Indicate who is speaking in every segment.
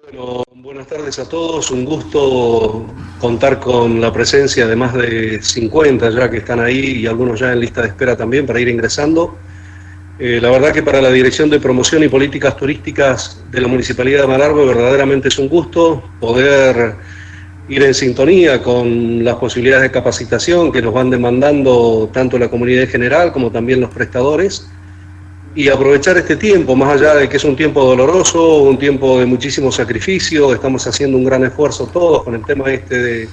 Speaker 1: Bueno, buenas tardes a todos. Un gusto contar con la presencia de más de 50 ya que están ahí y algunos ya en lista de espera también para ir ingresando. La verdad que para la Dirección de Promoción y Políticas Turísticas de la Municipalidad de Malargüe verdaderamente es un gusto poder ir en sintonía con las posibilidades de capacitación que nos van demandando tanto la comunidad en general como también los prestadores. Y aprovechar este tiempo, más allá de que es un tiempo doloroso, un tiempo de muchísimo sacrificio, estamos haciendo un gran esfuerzo todos con el tema de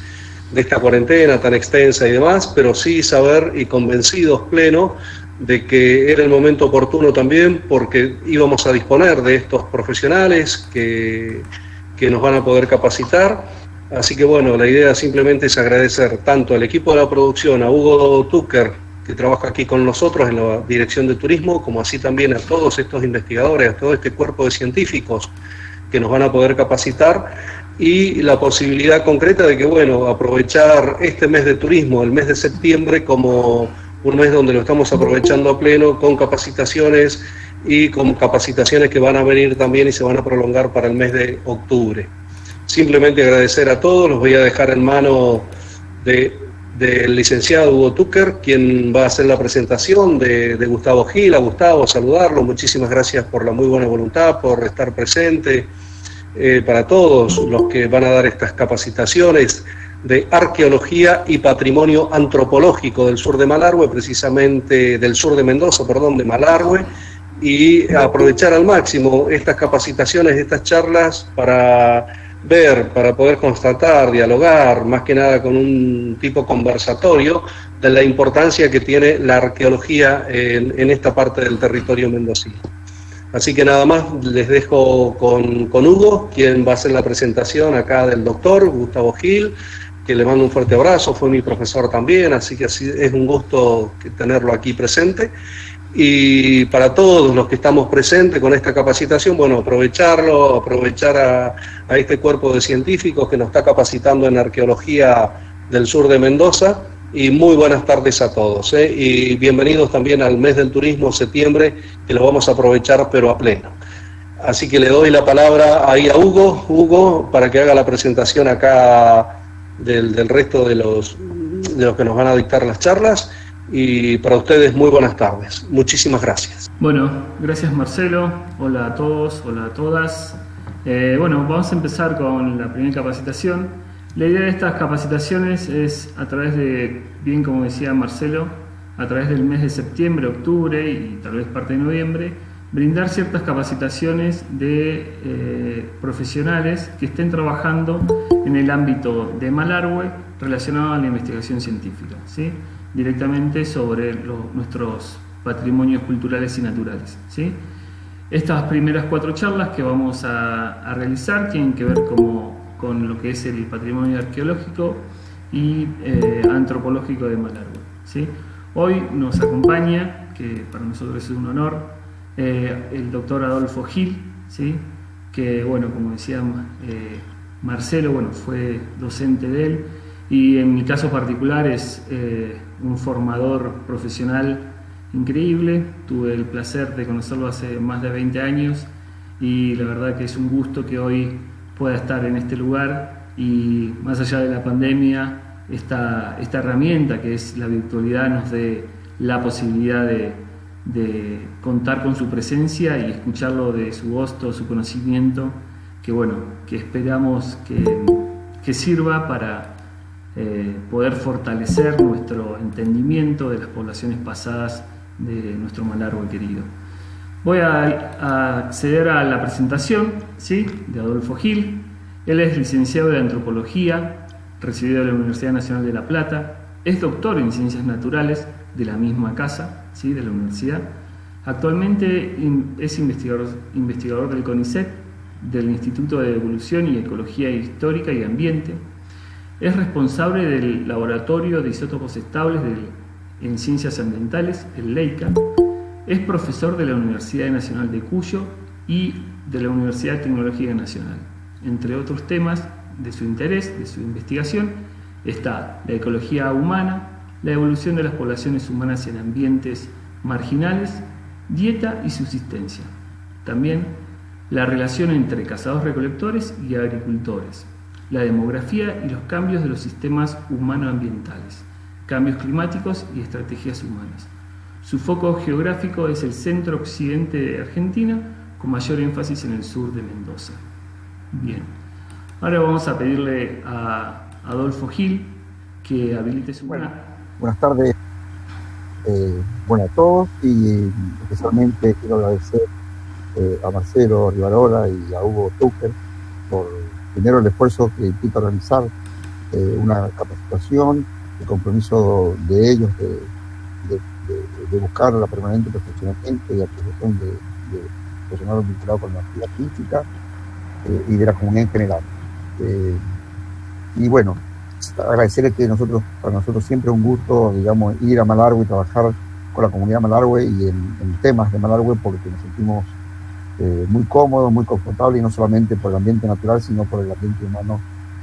Speaker 1: esta cuarentena tan extensa y demás, pero sí saber y convencidos pleno de que era el momento oportuno también porque íbamos a disponer de estos profesionales que nos van a poder capacitar. Así que bueno, la idea simplemente es agradecer tanto al equipo de la producción, a Hugo Tucker, que trabaja aquí con nosotros en la Dirección de Turismo, como así también a todos estos investigadores, a todo este cuerpo de científicos que nos van a poder capacitar, y la posibilidad concreta de que, bueno, aprovechar este mes de turismo, el mes de septiembre, como un mes donde lo estamos aprovechando a pleno con capacitaciones y con capacitaciones que van a venir también y se van a prolongar para el mes de octubre. Simplemente agradecer a todos, los voy a dejar en manos del licenciado Hugo Tucker, quien va a hacer la presentación de Gustavo Gil. A Gustavo, saludarlo, muchísimas gracias por la muy buena voluntad, por estar presente, para todos los que van a dar estas capacitaciones de arqueología y patrimonio antropológico del sur de Malargüe, precisamente del sur de Mendoza, perdón, de Malargüe, y aprovechar al máximo estas capacitaciones, estas charlas para ver, para poder constatar, dialogar, más que nada con un tipo conversatorio de la importancia que tiene la arqueología en esta parte del territorio mendocino. Así que nada más, les dejo con Hugo, quien va a hacer la presentación acá del doctor Gustavo Gil, que le mando un fuerte abrazo, fue mi profesor también, así que así es un gusto tenerlo aquí presente. Y para todos los que estamos presentes con esta capacitación, bueno, aprovechar a este cuerpo de científicos que nos está capacitando en arqueología del sur de Mendoza, y muy buenas tardes a todos, y bienvenidos también al mes del turismo, septiembre, que lo vamos a aprovechar pero a pleno. Así que le doy la palabra ahí a Hugo, para que haga la presentación acá del resto de los que nos van a dictar las charlas. Y para ustedes muy buenas tardes. Muchísimas gracias.
Speaker 2: Bueno, gracias Marcelo. Hola a todos, hola a todas. Bueno, vamos a empezar con la primera capacitación. La idea de estas capacitaciones es a través de, bien como decía Marcelo, a través del mes de septiembre, octubre y tal vez parte de noviembre, brindar ciertas capacitaciones de profesionales que estén trabajando en el ámbito de Malargüe relacionado a la investigación científica, ¿sí? Directamente sobre nuestros patrimonios culturales y naturales, ¿sí? Estas primeras 4 charlas que vamos a realizar tienen que ver con lo que es el patrimonio arqueológico y antropológico de Malargüe, ¿sí? Hoy nos acompaña, que para nosotros es un honor, el doctor Adolfo Gil, ¿sí? Que, bueno, como decía Marcelo, bueno, fue docente de él, y en mi caso particular es un formador profesional increíble. Tuve el placer de conocerlo hace más de 20 años y la verdad que es un gusto que hoy pueda estar en este lugar, y más allá de la pandemia, esta herramienta que es la virtualidad nos dé la posibilidad de contar con su presencia y escucharlo de su voz, todo su conocimiento, que bueno, que esperamos que sirva para poder fortalecer nuestro entendimiento de las poblaciones pasadas de nuestro Malargüe querido. Voy a acceder a la presentación, ¿sí?, de Adolfo Gil. Él es licenciado de Antropología, recibido de la Universidad Nacional de La Plata, es doctor en Ciencias Naturales de la misma casa, ¿sí?, de la universidad. Actualmente es investigador del CONICET, del Instituto de Evolución y Ecología Histórica y Ambiente. Es responsable del Laboratorio de Isótopos Estables en Ciencias Ambientales, el LEICA. Es profesor de la Universidad Nacional de Cuyo y de la Universidad Tecnológica Nacional. Entre otros temas de su interés, de su investigación, está la ecología humana, la evolución de las poblaciones humanas en ambientes marginales, dieta y subsistencia. También la relación entre cazadores-recolectores y agricultores, la demografía y los cambios de los sistemas humano-ambientales, cambios climáticos y estrategias humanas. Su foco geográfico es el centro-occidente de Argentina, con mayor énfasis en el sur de Mendoza. Bien, ahora vamos a pedirle a Adolfo Gil que habilite su
Speaker 3: Bueno, buenas tardes a todos, y especialmente quiero agradecer a Marcelo Rivarola y a Hugo Tucker por primero el esfuerzo que implica organizar una capacitación, el compromiso de ellos de buscar la permanente perfeccionamiento y actualización de profesionales vinculados con la actividad física y de la comunidad en general. Y bueno, agradecerles que para nosotros siempre es un gusto, digamos, ir a Malargüe y trabajar con la comunidad de Malargüe y en temas de Malargüe, porque nos sentimos muy cómodos, muy confortables, y no solamente por el ambiente natural, sino por el ambiente humano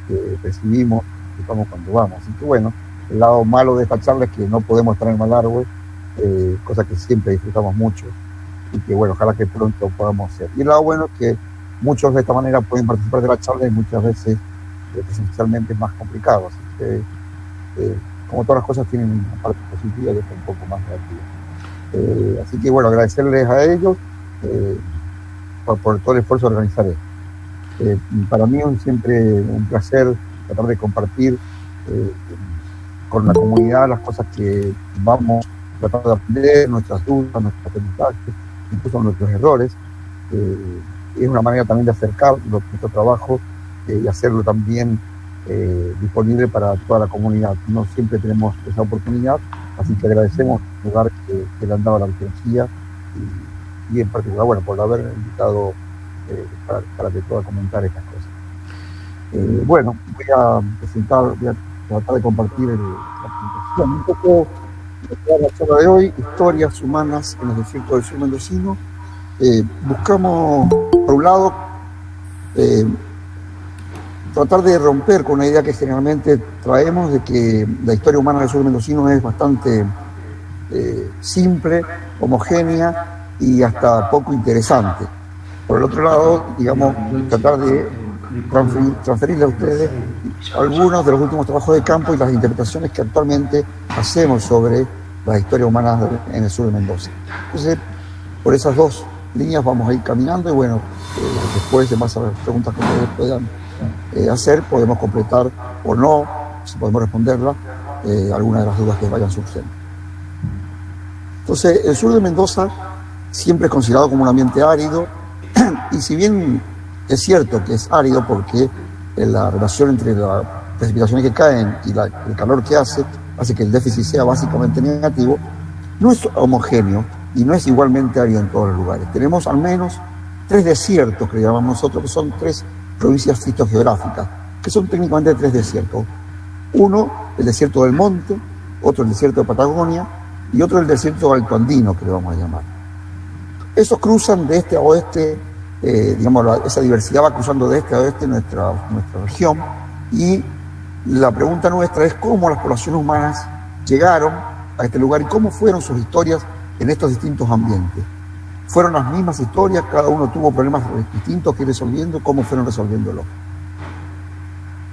Speaker 3: que percibimos cuando vamos. Así que bueno, el lado malo de esta charla es que no podemos estar en Malargüe, cosa que siempre disfrutamos mucho, y que bueno, ojalá que pronto podamos hacer. Y el lado bueno es que muchos de esta manera pueden participar de la charla, y muchas veces presencialmente es más complicado. Así que como todas las cosas tienen una parte positiva y otra un poco más negativa. Así que bueno, agradecerles a ellos por todo el esfuerzo de organizar esto. Para mí es siempre un placer tratar de compartir con la comunidad las cosas que vamos tratando de aprender, nuestras dudas, nuestros aprendizajes, incluso nuestros errores. Es una manera también de acercar nuestro trabajo y hacerlo también disponible para toda la comunidad. No siempre tenemos esa oportunidad, así que agradecemos el lugar que le han dado a la Vicencia y en particular, bueno, por haber invitado para que pueda comentar estas cosas. Bueno, voy a tratar de compartir la presentación. Un poco de la charla de hoy, historias humanas en los desiertos del sur mendocino. Buscamos, por un lado, tratar de romper con una idea que generalmente traemos de que la historia humana del sur mendocino es bastante simple, homogénea y hasta poco interesante. Por el otro lado, digamos, tratar de transferirle a ustedes algunos de los últimos trabajos de campo y las interpretaciones que actualmente hacemos sobre las historias humanas en el sur de Mendoza. Entonces, por esas dos líneas vamos a ir caminando, y bueno, después de más preguntas que ustedes puedan hacer, podemos completar o no, si podemos responderla, algunas de las dudas que vayan surgiendo. Entonces, el sur de Mendoza siempre es considerado como un ambiente árido, y si bien es cierto que es árido porque la relación entre las precipitaciones que caen y el calor que hace que el déficit sea básicamente negativo, no es homogéneo y no es igualmente árido en todos los lugares. Tenemos al menos 3 desiertos, que llamamos nosotros, que son 3 provincias fitogeográficas, que son técnicamente 3 desiertos. Uno, el desierto del Monte, otro el desierto de Patagonia, y otro el desierto alto andino, que le vamos a llamar. Esos cruzan de este a oeste, digamos, esa diversidad va cruzando de este a oeste nuestra región, y la pregunta nuestra es cómo las poblaciones humanas llegaron a este lugar y cómo fueron sus historias en estos distintos ambientes. ¿Fueron las mismas historias? ¿Cada uno tuvo problemas distintos que ir resolviendo? ¿Cómo fueron resolviéndolo?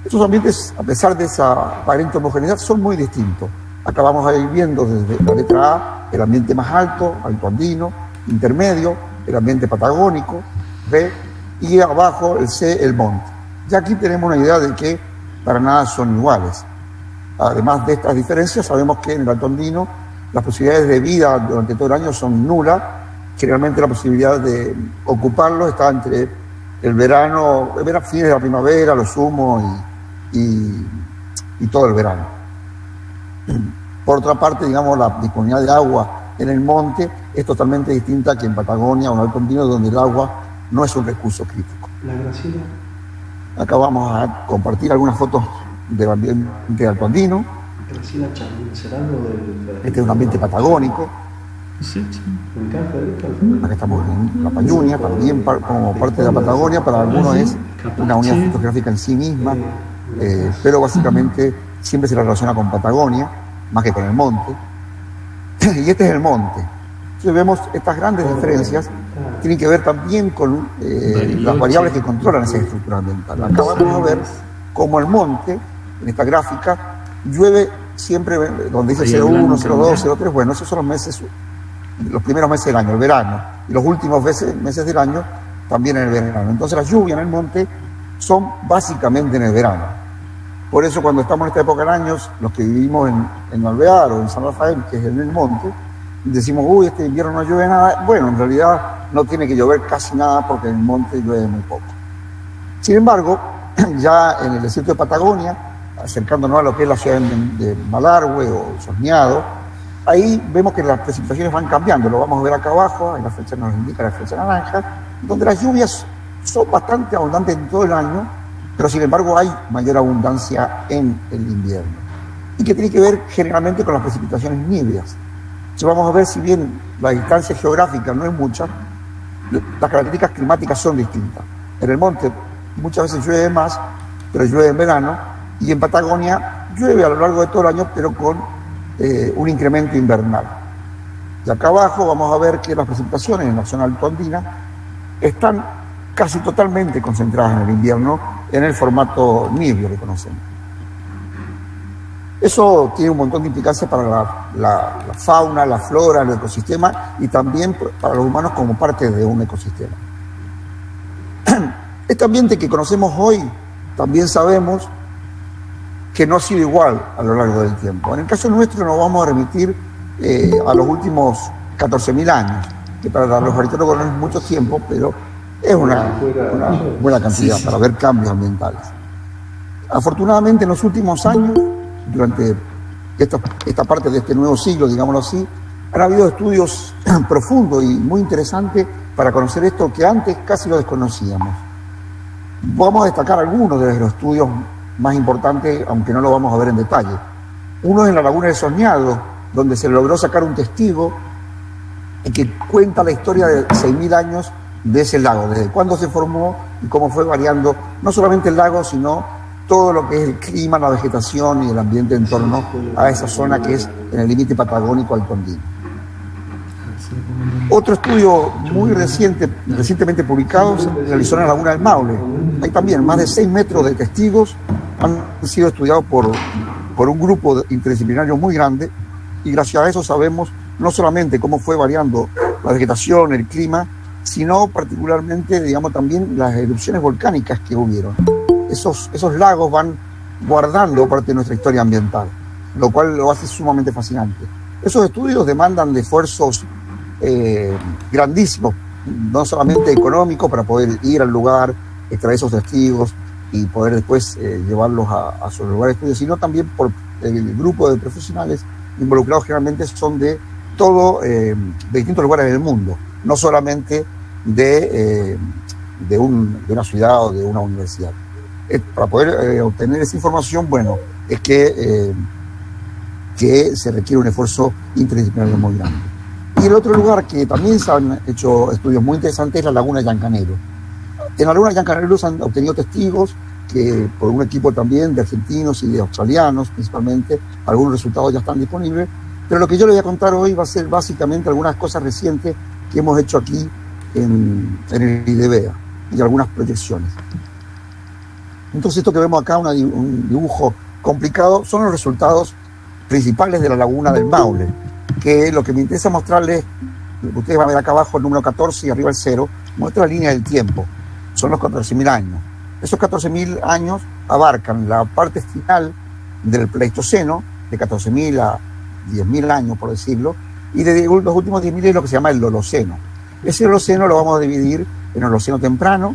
Speaker 3: Estos ambientes, a pesar de esa aparente homogeneidad, son muy distintos. Acá vamos a ir viendo desde la letra A el ambiente más alto andino, intermedio, el ambiente patagónico, B, y abajo el C, el monte. Ya aquí tenemos una idea de que para nada son iguales. Además de estas diferencias, sabemos que en el alto andino las posibilidades de vida durante todo el año son nulas. Generalmente la posibilidad de ocuparlo está entre el verano, fines de la primavera, lo sumo, y todo el verano. Por otra parte, digamos, la disponibilidad de agua en el monte es totalmente distinta que en Patagonia o en Alto Andino, donde el agua no es un recurso crítico. Acá vamos a compartir algunas fotos del ambiente alto andino. Este es un ambiente patagónico. Acá estamos en La Payunia, también como parte de la Patagonia. Para algunos es una unidad fotográfica en sí misma, pero básicamente siempre se la relaciona con Patagonia, más que con el monte. Y este es el monte. Entonces vemos estas grandes diferencias tienen que ver también con las variables que controlan esa estructura ambiental. Acá vamos a ver cómo el monte, en esta gráfica, llueve siempre donde dice 01, 02, 03, bueno, esos son los meses, los primeros meses del año, el verano, y los últimos meses del año también en el verano. Entonces las lluvias en el monte son básicamente en el verano. Por eso cuando estamos en esta época del año, los que vivimos en Alvear o en San Rafael, que es en el monte, decimos, uy, este invierno no llueve nada. Bueno, en realidad no tiene que llover casi nada porque en el monte llueve muy poco. Sin embargo, ya en el desierto de Patagonia, acercándonos a lo que es la ciudad de Malargüe o Soñado, ahí vemos que las precipitaciones van cambiando. Lo vamos a ver acá abajo, en la flecha nos indica la flecha naranja, donde las lluvias son bastante abundantes en todo el año, pero sin embargo hay mayor abundancia en el invierno. Y que tiene que ver generalmente con las precipitaciones nívedas. Entonces vamos a ver, si bien la distancia geográfica no es mucha, las características climáticas son distintas. En el monte muchas veces llueve más, pero llueve en verano, y en Patagonia llueve a lo largo de todo el año, pero con un incremento invernal. Y acá abajo vamos a ver que las precipitaciones en la zona altoandina están casi totalmente concentradas en el invierno, en el formato nibio que conocemos. Eso tiene un montón de implicancias para la fauna, la flora, el ecosistema, y también para los humanos como parte de un ecosistema. Este ambiente que conocemos hoy, también sabemos que no ha sido igual a lo largo del tiempo. En el caso nuestro nos vamos a remitir a los últimos 14.000 años, que para los arqueólogos no es mucho tiempo, pero es una buena cantidad para ver cambios ambientales. Afortunadamente en los últimos años, durante esta parte de este nuevo siglo, digámoslo así, han habido estudios profundos y muy interesantes para conocer esto que antes casi lo desconocíamos. Vamos a destacar algunos de los estudios más importantes, aunque no lo vamos a ver en detalle. Uno es en la laguna de Soñado, donde se logró sacar un testigo que cuenta la historia de 6.000 años de ese lago, desde cuándo se formó y cómo fue variando, no solamente el lago, sino todo lo que es el clima, la vegetación y el ambiente en torno a esa zona que es en el límite patagónico altoandino. Otro estudio muy recientemente publicado, se realizó en la laguna del Maule. Hay también más de 6 metros de testigos, han sido estudiados por un grupo interdisciplinario muy grande, y gracias a eso sabemos no solamente cómo fue variando la vegetación, el clima, sino particularmente, digamos, también las erupciones volcánicas que hubieron. Esos lagos van guardando parte de nuestra historia ambiental, lo cual lo hace sumamente fascinante. Esos estudios demandan de esfuerzos grandísimos, no solamente económicos para poder ir al lugar, extraer esos testigos y poder después llevarlos a su lugar de estudio, sino también por el grupo de profesionales involucrados, generalmente son de distintos lugares del mundo, no solamente de una ciudad o de una universidad. Para poder obtener esa información, bueno, es que se requiere un esfuerzo interdisciplinario muy grande. Y el otro lugar que también se han hecho estudios muy interesantes es la laguna de Yancanero. En la laguna de Yancanero se han obtenido testigos que por un equipo también de argentinos y de australianos principalmente, algunos resultados ya están disponibles, pero lo que yo les voy a contar hoy va a ser básicamente algunas cosas recientes que hemos hecho aquí en el IDEBEA y algunas proyecciones. Entonces esto que vemos acá, un dibujo complicado, son los resultados principales de la laguna del Maule, que lo que me interesa mostrarles, ustedes van a ver acá abajo el número 14 y arriba el 0, muestra la línea del tiempo, son los 14.000 años. Esos 14.000 años abarcan la parte final del Pleistoceno, de 14.000 a 10.000 años, por decirlo, y de los últimos 10.000 es lo que se llama el Holoceno. Ese Holoceno lo vamos a dividir en el Holoceno temprano,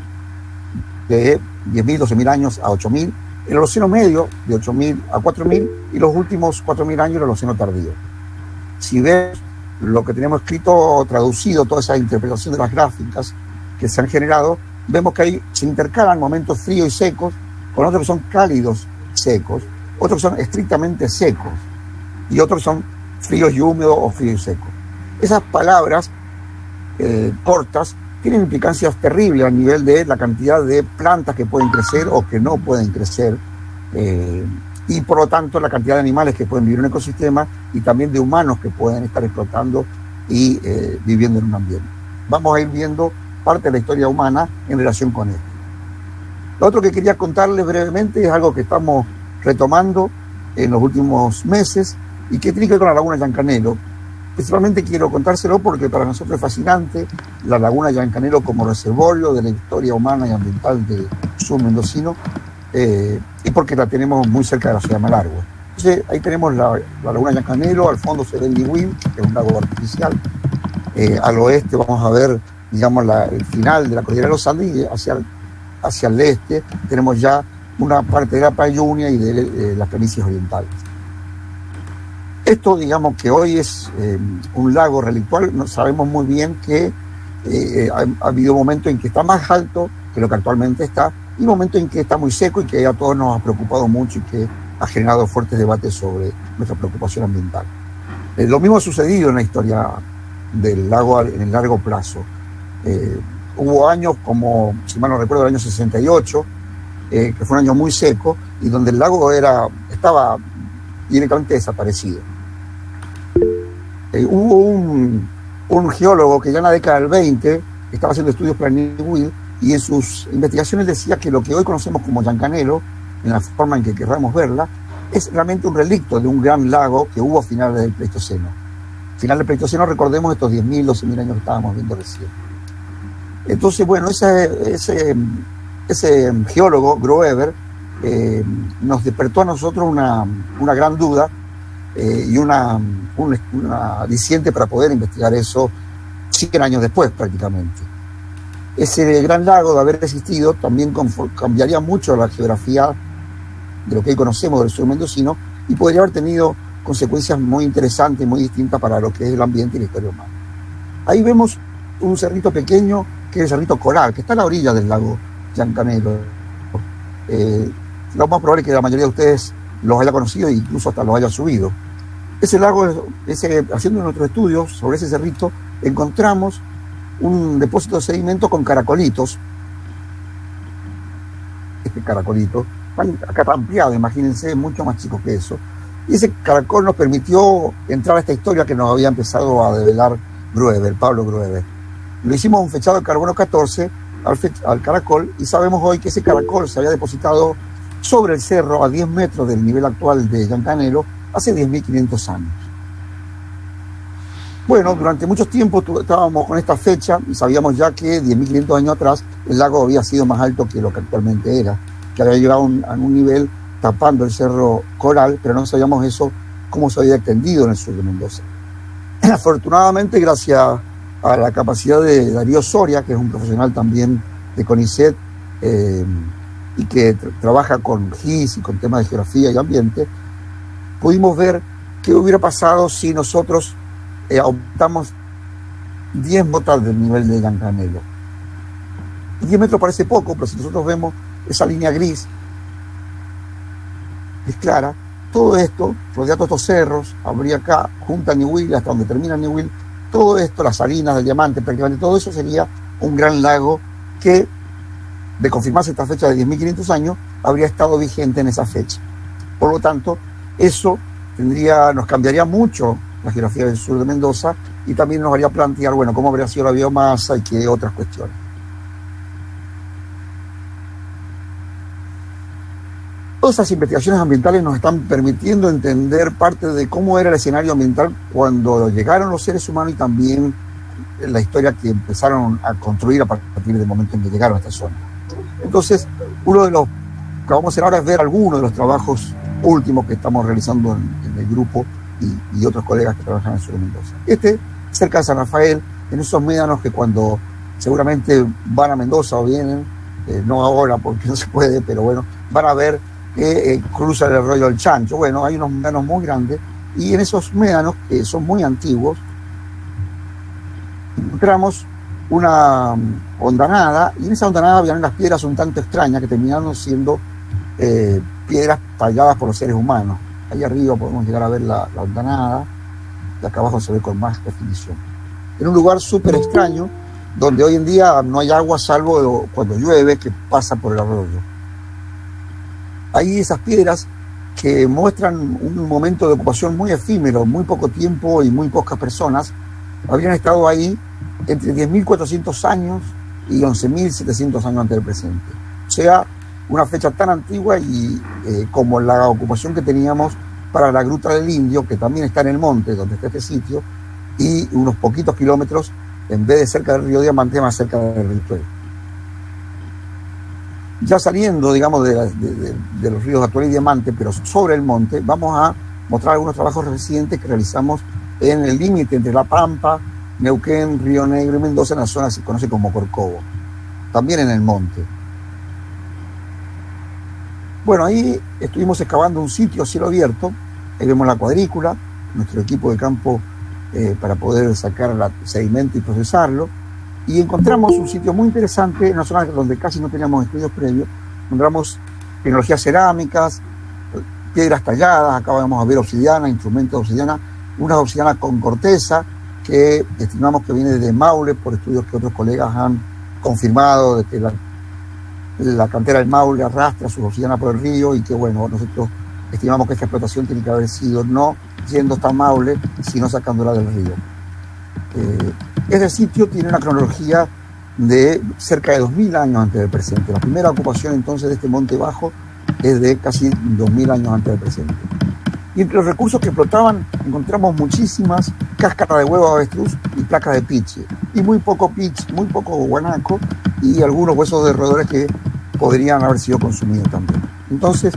Speaker 3: de 10.000, 12.000 años a 8.000, el Holoceno medio, de 8.000 a 4.000, y los últimos 4.000 años el Holoceno tardío. Si ves lo que tenemos escrito, traducido, toda esa interpretación de las gráficas que se han generado, vemos que ahí se intercalan momentos fríos y secos con otros que son cálidos secos, otros que son estrictamente secos y otros que son fríos y húmedos o fríos y secos. Esas palabras cortas tienen implicancias terribles a nivel de la cantidad de plantas que pueden crecer o que no pueden crecer, y por lo tanto la cantidad de animales que pueden vivir en un ecosistema y también de humanos que pueden estar explotando y viviendo en un ambiente. vamos a ir viendo parte de la historia humana en relación con esto. Lo otro que quería contarles brevemente es algo que estamos retomando en los últimos meses y que tiene que ver con la Laguna Yancanelo. Principalmente quiero contárselo porque para nosotros es fascinante la Laguna Yancanelo como reservorio de la historia humana y ambiental del sur mendocino, y porque la tenemos muy cerca de la ciudad de Malargüe. Entonces, ahí tenemos la Laguna Yancanelo, al fondo se ve el Niwil, que es un lago artificial. Al oeste vamos a ver, digamos, el final de la cordillera de los Andes, y hacia el este tenemos ya una parte de la Payunia y de las planicies orientales. Esto, digamos, que hoy es un lago relictual, no sabemos muy bien que ha habido momentos en que está más alto que lo que actualmente está, y momentos en que está muy seco y que a todos nos ha preocupado mucho y que ha generado fuertes debates sobre nuestra preocupación ambiental. Lo mismo ha sucedido en la historia del lago en el largo plazo. Hubo años como, si mal no recuerdo, el año 68, que fue un año muy seco y donde el lago estaba directamente desaparecido. Hubo un geólogo que ya en la década del 20 estaba haciendo estudios para el Niwil y en sus investigaciones decía que lo que hoy conocemos como Yancanelo, en la forma en que querramos verla, es realmente un relicto de un gran lago que hubo a finales del Pleistoceno. Final del Pleistoceno, recordemos estos 10.000, 12.000 años que estábamos viendo recién. Entonces, bueno, ese geólogo, Groeber, nos despertó a nosotros una gran duda y una aliciente para poder investigar eso 100 años después prácticamente. Ese gran lago, de haber existido, también cambiaría mucho la geografía de lo que hoy conocemos del sur mendocino y podría haber tenido consecuencias muy interesantes y muy distintas para lo que es el ambiente y la historia humana. Ahí vemos un cerrito pequeño, que es el Cerrito Coral, que está a la orilla del lago Yancanelo. Lo más probable es que la mayoría de ustedes los haya conocido e incluso hasta los haya subido. Ese lago, haciendo nuestros estudios sobre ese cerrito, encontramos un depósito de sedimento con caracolitos. Este caracolito, acá está ampliado, imagínense, mucho más chico que eso. Y ese caracol nos permitió entrar a esta historia que nos había empezado a develar Pablo Groeber. Lo hicimos un fechado de carbono 14 al caracol y sabemos hoy que ese caracol se había depositado sobre el cerro a 10 metros del nivel actual de Yancanelo hace 10.500 años. Bueno, durante mucho tiempo estábamos con esta fecha y sabíamos ya que 10.500 años atrás el lago había sido más alto que lo que actualmente era, que había llegado a un nivel tapando el cerro Coral, pero no sabíamos eso, cómo se había extendido en el sur de Mendoza. Afortunadamente, gracias a la capacidad de Darío Soria, que es un profesional también de CONICET y que trabaja con GIS y con temas de geografía y ambiente, pudimos ver qué hubiera pasado si nosotros aumentamos 10 motas del nivel de Yancanelo. 10 metros parece poco, pero si nosotros vemos esa línea gris, es clara, todo esto, rodea todos estos cerros, habría acá, junto a Niwil, hasta donde termina Niwil, todo esto, las salinas del Diamante, prácticamente todo eso sería un gran lago que, de confirmarse esta fecha de 10.500 años, habría estado vigente en esa fecha. Por lo tanto, eso nos cambiaría mucho la geografía del sur de Mendoza y también nos haría plantear, bueno, cómo habría sido la biomasa y qué otras cuestiones. Todas esas investigaciones ambientales nos están permitiendo entender parte de cómo era el escenario ambiental cuando llegaron los seres humanos y también la historia que empezaron a construir a partir del momento en que llegaron a esta zona. Entonces, uno de los que vamos a hacer ahora es ver algunos de los trabajos últimos que estamos realizando en el grupo y otros colegas que trabajan en el sur de Mendoza. Cerca de San Rafael, en esos médanos que cuando seguramente van a Mendoza o vienen, no ahora porque no se puede, pero bueno, van a ver que cruza el arroyo del Chancho. Bueno, hay unos médanos muy grandes y en esos médanos, que son muy antiguos, encontramos una hondanada y en esa hondanada habían unas piedras un tanto extrañas que terminaron siendo piedras talladas por los seres humanos. Ahí arriba podemos llegar a ver la hondanada y acá abajo se ve con más definición. En un lugar súper extraño donde hoy en día no hay agua salvo cuando llueve, que pasa por el arroyo. Hay esas piedras que muestran un momento de ocupación muy efímero, muy poco tiempo y muy pocas personas habían estado ahí entre 10.400 años y 11.700 años antes del presente. O sea, una fecha tan antigua y como la ocupación que teníamos para la Gruta del Indio, que también está en el monte donde está este sitio, y unos poquitos kilómetros, en vez de cerca del río Diamante, más cerca del río Tuel. Ya saliendo, digamos, de los ríos Atuel y Diamante, pero sobre el monte, vamos a mostrar algunos trabajos recientes que realizamos en el límite entre La Pampa, Neuquén, Río Negro y Mendoza, en la zona que se conoce como Corcovo, también en el monte. Bueno, ahí estuvimos excavando un sitio a cielo abierto, ahí vemos la cuadrícula, nuestro equipo de campo para poder sacar el sedimento y procesarlo, y encontramos un sitio muy interesante en una zona donde casi no teníamos estudios previos. Encontramos tecnologías cerámicas, piedras talladas, acá vamos a ver obsidiana, instrumentos de obsidiana, unas obsidianas con corteza que estimamos que viene de Maule por estudios que otros colegas han confirmado de que la cantera del Maule arrastra sus obsidianas por el río y que bueno, nosotros estimamos que esta explotación tiene que haber sido no yendo hasta Maule, sino sacándola del río. Ese sitio tiene una cronología de cerca de 2.000 años antes del presente. La primera ocupación entonces de este monte bajo es de casi 2.000 años antes del presente. Y entre los recursos que explotaban encontramos muchísimas cáscaras de huevo de avestruz y placas de piche. Y muy poco guanaco y algunos huesos de roedores que podrían haber sido consumidos también. Entonces,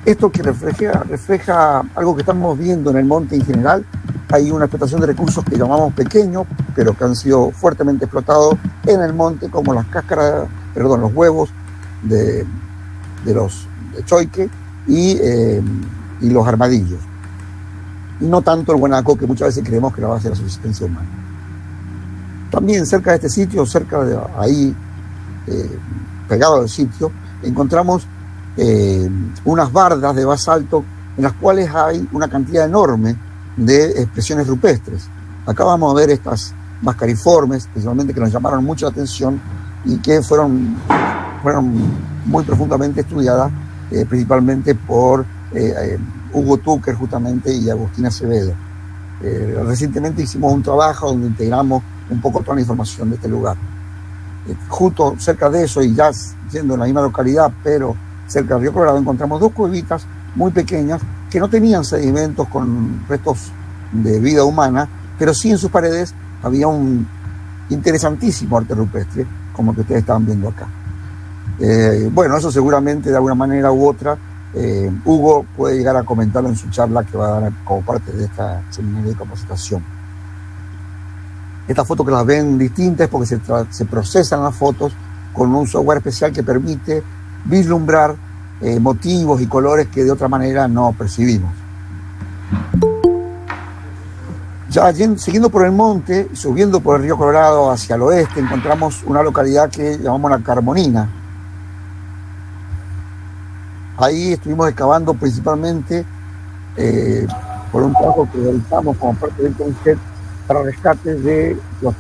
Speaker 3: esto que refleja algo que estamos viendo en el monte en general. Hay una explotación de recursos que llamamos pequeños, pero que han sido fuertemente explotados en el monte, como las cáscaras, los huevos de choique y los armadillos. Y no tanto el guanaco, que muchas veces creemos que la base de la subsistencia humana. También cerca de este sitio, cerca de ahí, pegado al sitio, encontramos unas bardas de basalto en las cuales hay una cantidad enorme de expresiones rupestres. Acá vamos a ver estas mascariformes, principalmente, que nos llamaron mucho la atención y que fueron muy profundamente estudiadas, principalmente por Hugo Tucker justamente y Agustín Acevedo. Recientemente hicimos un trabajo donde integramos un poco toda la información de este lugar. Justo cerca de eso, y ya siendo en la misma localidad, pero cerca del río Colorado, encontramos dos cuevitas muy pequeñas que no tenían sedimentos con restos de vida humana, pero sí en sus paredes había un interesantísimo arte rupestre, como el que ustedes estaban viendo acá. Bueno, eso seguramente de alguna manera u otra, Hugo puede llegar a comentarlo en su charla que va a dar como parte de esta seminario de capacitación. Estas fotos que las ven distintas es porque se procesan las fotos con un software especial que permite vislumbrar motivos y colores que de otra manera no percibimos. Ya siguiendo por el monte, subiendo por el río Colorado hacia el oeste, encontramos una localidad que llamamos La Carmonina. Ahí estuvimos excavando principalmente por un trabajo que realizamos como parte del CONICET para rescate de los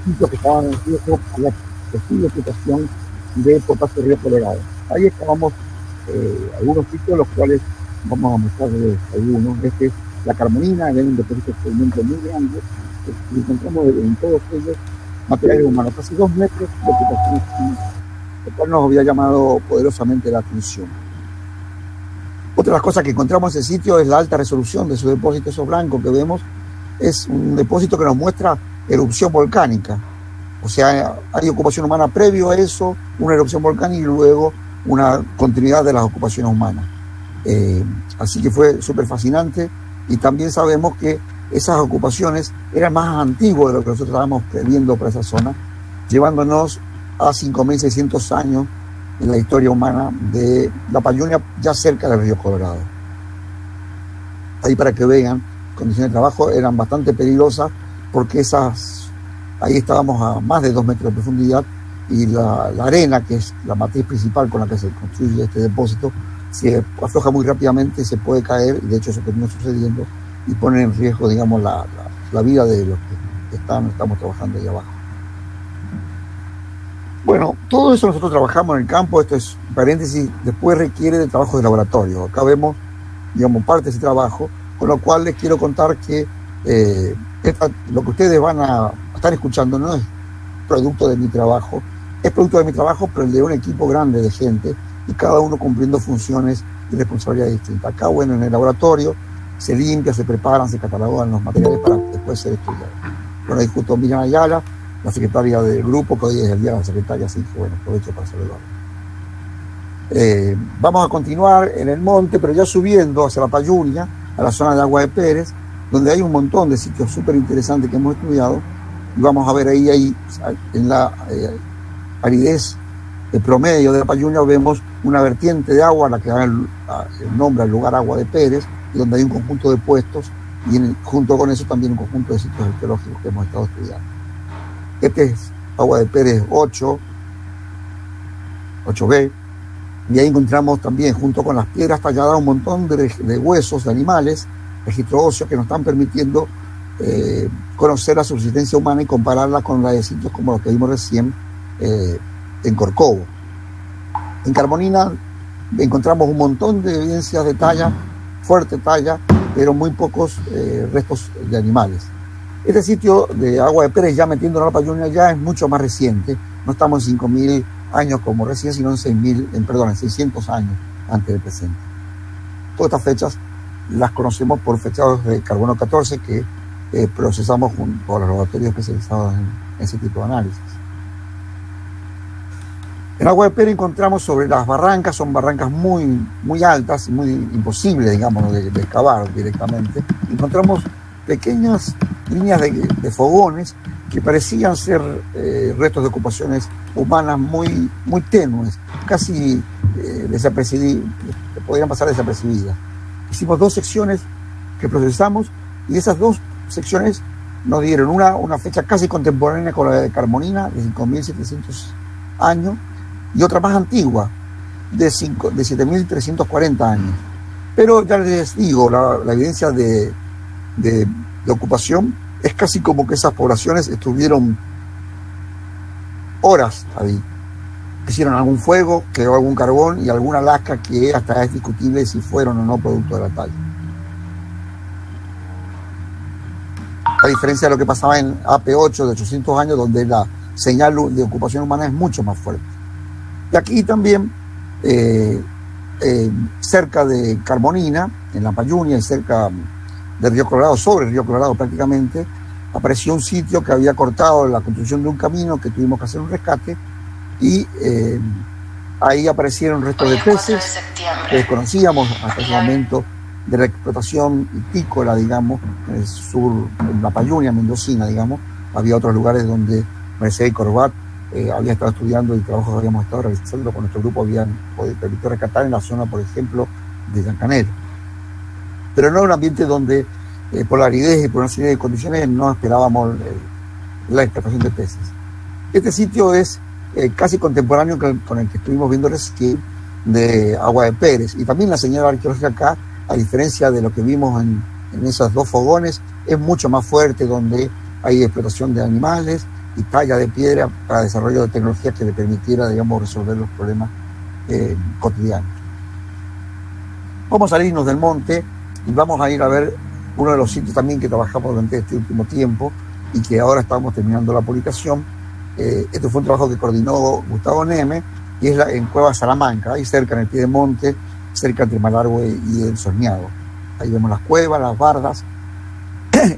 Speaker 3: sitios que estaban en riesgo por la posible explotación de potasio río Colorado. Ahí excavamos algunos sitios, los cuales vamos a mostrarles algunos. Este es La Carmonina, hay un depósito de sedimento muy grande, y encontramos en todos ellos materiales humanos, casi 2 metros de ocupación, lo cual nos había llamado poderosamente la atención. Otra de las cosas que encontramos en ese sitio es la alta resolución de su depósito. Esos blancos que vemos es un depósito que nos muestra erupción volcánica. O sea, hay ocupación humana previo a eso, una erupción volcánica y luego una continuidad de las ocupaciones humanas. Así que fue súper fascinante, y también sabemos que esas ocupaciones eran más antiguas de lo que nosotros estábamos viendo por esa zona, llevándonos a 5.600 años en la historia humana de la Payunia, ya cerca del río Colorado. Ahí, para que vean, condiciones de trabajo eran bastante peligrosas porque ahí estábamos a más de 2 metros de profundidad, y la arena, que es la matriz principal con la que se construye este depósito, se afloja muy rápidamente, se puede caer, y de hecho eso terminó sucediendo, y pone en riesgo, digamos, la vida de los que estamos trabajando ahí abajo. Bueno, todo eso nosotros trabajamos en el campo. Esto es paréntesis, después requiere de trabajo de laboratorio. Acá vemos, digamos, parte de ese trabajo, con lo cual les quiero contar que lo que ustedes van a están escuchando no es producto de mi trabajo, es producto de mi trabajo, pero el de un equipo grande de gente y cada uno cumpliendo funciones y responsabilidades distintas. Acá, bueno, en el laboratorio se limpia, se preparan, se catalogan los materiales para después ser estudiados. Bueno, ahí justo Miriam Ayala, la secretaria del grupo, que hoy es el día de la secretaria, así que bueno, aprovecho para saludarla. Vamos a continuar en el monte, pero ya subiendo hacia la Payunia, a la zona de Agua de Pérez, donde hay un montón de sitios súper interesantes que hemos estudiado, y vamos a ver ahí en la aridez promedio de la Payunia, vemos una vertiente de agua, la que da el nombre al lugar Agua de Pérez, y donde hay un conjunto de puestos, y junto con eso también un conjunto de sitios arqueológicos que hemos estado estudiando. Este es Agua de Pérez 8B, y ahí encontramos también, junto con las piedras talladas, un montón de huesos de animales, registro óseo, que nos están permitiendo conocer la subsistencia humana y compararla con la de sitios como los que vimos recién en Corcovo. En Carmonina encontramos un montón de evidencias de talla, fuerte talla, pero muy pocos restos de animales. Este sitio de Agua de Pérez, ya metiendo la Payunia, ya es mucho más reciente. No estamos en 5.000 años como recién, sino en 600 años antes del presente. Todas estas fechas las conocemos por fechados de carbono 14 que procesamos junto a los laboratorios especializados en ese tipo de análisis. En Agua de Pérez encontramos sobre las barrancas, son barrancas muy, muy altas y muy imposibles, digamos, de excavar directamente. Encontramos pequeñas líneas de fogones que parecían ser restos de ocupaciones humanas muy, muy tenues, casi desapercibidas, podrían pasar desapercibidas. Hicimos 2 secciones que procesamos y esas 2 secciones nos dieron una fecha casi contemporánea con la de Carmonina, de 5.700 años, y otra más antigua, de 7.340 años. Pero ya les digo, la evidencia de ocupación es casi como que esas poblaciones estuvieron horas ahí. Hicieron algún fuego, quedó algún carbón y alguna lasca que hasta es discutible si fueron o no producto de la talla. A diferencia de lo que pasaba en AP8 de 800 años, donde la señal de ocupación humana es mucho más fuerte. Y aquí también, cerca de Carmonina, en la Payunia y cerca del Río Colorado, sobre el Río Colorado prácticamente, apareció un sitio que había cortado la construcción de un camino, que tuvimos que hacer un rescate, y ahí aparecieron restos de peces que desconocíamos hasta ese momento, de la explotación hipícola, digamos, en el sur, en la Payunia mendocina, digamos. Había otros lugares donde Mercedes y Corbat había estado estudiando y trabajos que habíamos estado realizando con nuestro grupo habían permitido rescatar en la zona, por ejemplo, de Yancanero. Pero no un ambiente donde, por la aridez y por una serie de condiciones, no esperábamos la explotación de peces. Este sitio es casi contemporáneo con el que estuvimos viendo recién, de Agua de Pérez. Y también la señal arqueológica acá, a diferencia de lo que vimos en esos 2 fogones, es mucho más fuerte, donde hay explotación de animales y talla de piedra para desarrollo de tecnología que le permitiera, digamos, resolver los problemas cotidianos. Vamos a salirnos del monte y vamos a ir a ver uno de los sitios también que trabajamos durante este último tiempo y que ahora estamos terminando la publicación. Este fue un trabajo que coordinó Gustavo Neme y es en Cueva Salamanca, ahí cerca en el pie de monte, cerca entre Malargüe y el Soñado. Ahí vemos las cuevas, las bardas,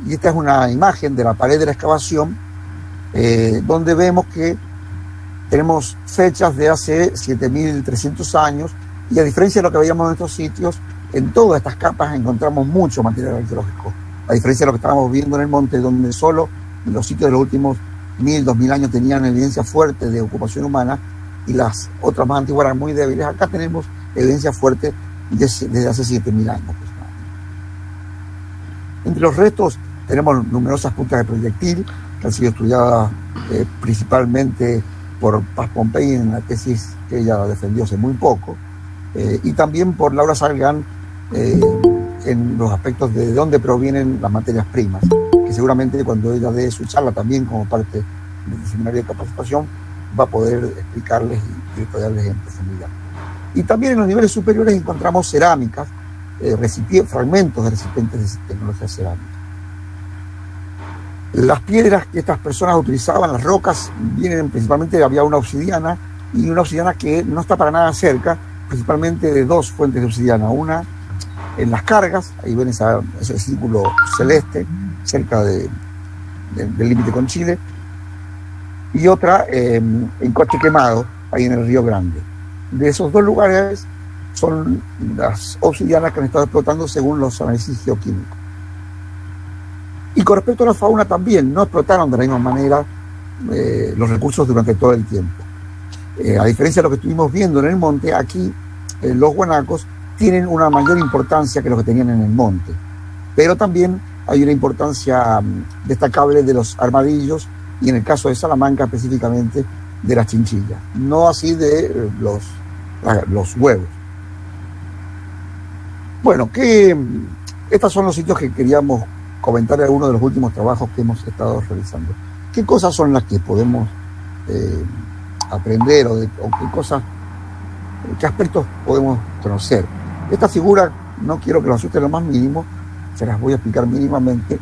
Speaker 3: y esta es una imagen de la pared de la excavación, donde vemos que tenemos fechas de hace 7.300 años, y a diferencia de lo que veíamos en estos sitios, en todas estas capas encontramos mucho material arqueológico, a diferencia de lo que estábamos viendo en el monte, donde solo los sitios de los últimos 1.000, 2.000 años tenían evidencia fuerte de ocupación humana, y las otras más antiguas eran muy débiles. Acá tenemos evidencia fuerte desde hace 7.000 años. Entre los restos tenemos numerosas puntas de proyectil que han sido estudiadas principalmente por Paz Pompey en la tesis que ella defendió hace muy poco, y también por Laura Salgán en los aspectos de dónde provienen las materias primas, que seguramente cuando ella dé su charla también como parte del seminario de capacitación va a poder explicarles y detallarles en profundidad. Y también en los niveles superiores encontramos cerámicas, fragmentos de recipientes de tecnología cerámica. Las piedras que estas personas utilizaban, las rocas, vienen principalmente, había una obsidiana, y una obsidiana que no está para nada cerca, principalmente de dos fuentes de obsidiana. Una en las cargas, ahí ven ese círculo celeste, cerca del límite con Chile, y otra en Coche Quemado, ahí en el Río Grande. De esos dos lugares son las obsidianas que han estado explotando según los análisis geoquímicos. Y con respecto a la fauna también, no explotaron de la misma manera los recursos durante todo el tiempo. A diferencia de lo que estuvimos viendo en el monte, aquí los guanacos tienen una mayor importancia que los que tenían en el monte. Pero también hay una importancia destacable de los armadillos y en el caso de Salamanca específicamente de las chinchillas. No así de los huevos. Bueno, estos son los sitios que queríamos comentar algunos de los últimos trabajos que hemos estado realizando. ¿Qué cosas son las que podemos aprender o qué aspectos podemos conocer? Esta figura no quiero que lo asuste lo más mínimo, se las voy a explicar mínimamente.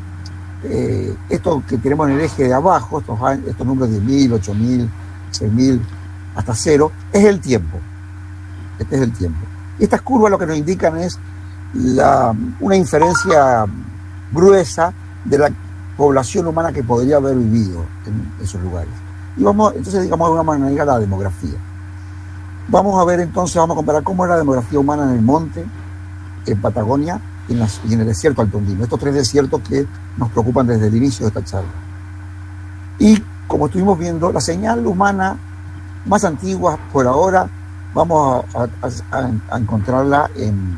Speaker 3: Esto que tenemos en el eje de abajo, estos números de 1000, 8000, 6000 hasta 0, es el tiempo. Este es el tiempo. Estas curvas lo que nos indican es una inferencia gruesa de la población humana que podría haber vivido en esos lugares. Y entonces, digamos de alguna manera, la demografía. Vamos a comparar cómo era la demografía humana en el monte, en Patagonia y en el desierto altondino. Estos tres desiertos que nos preocupan desde el inicio de esta charla. Y como estuvimos viendo, la señal humana más antigua por ahora vamos a encontrarla en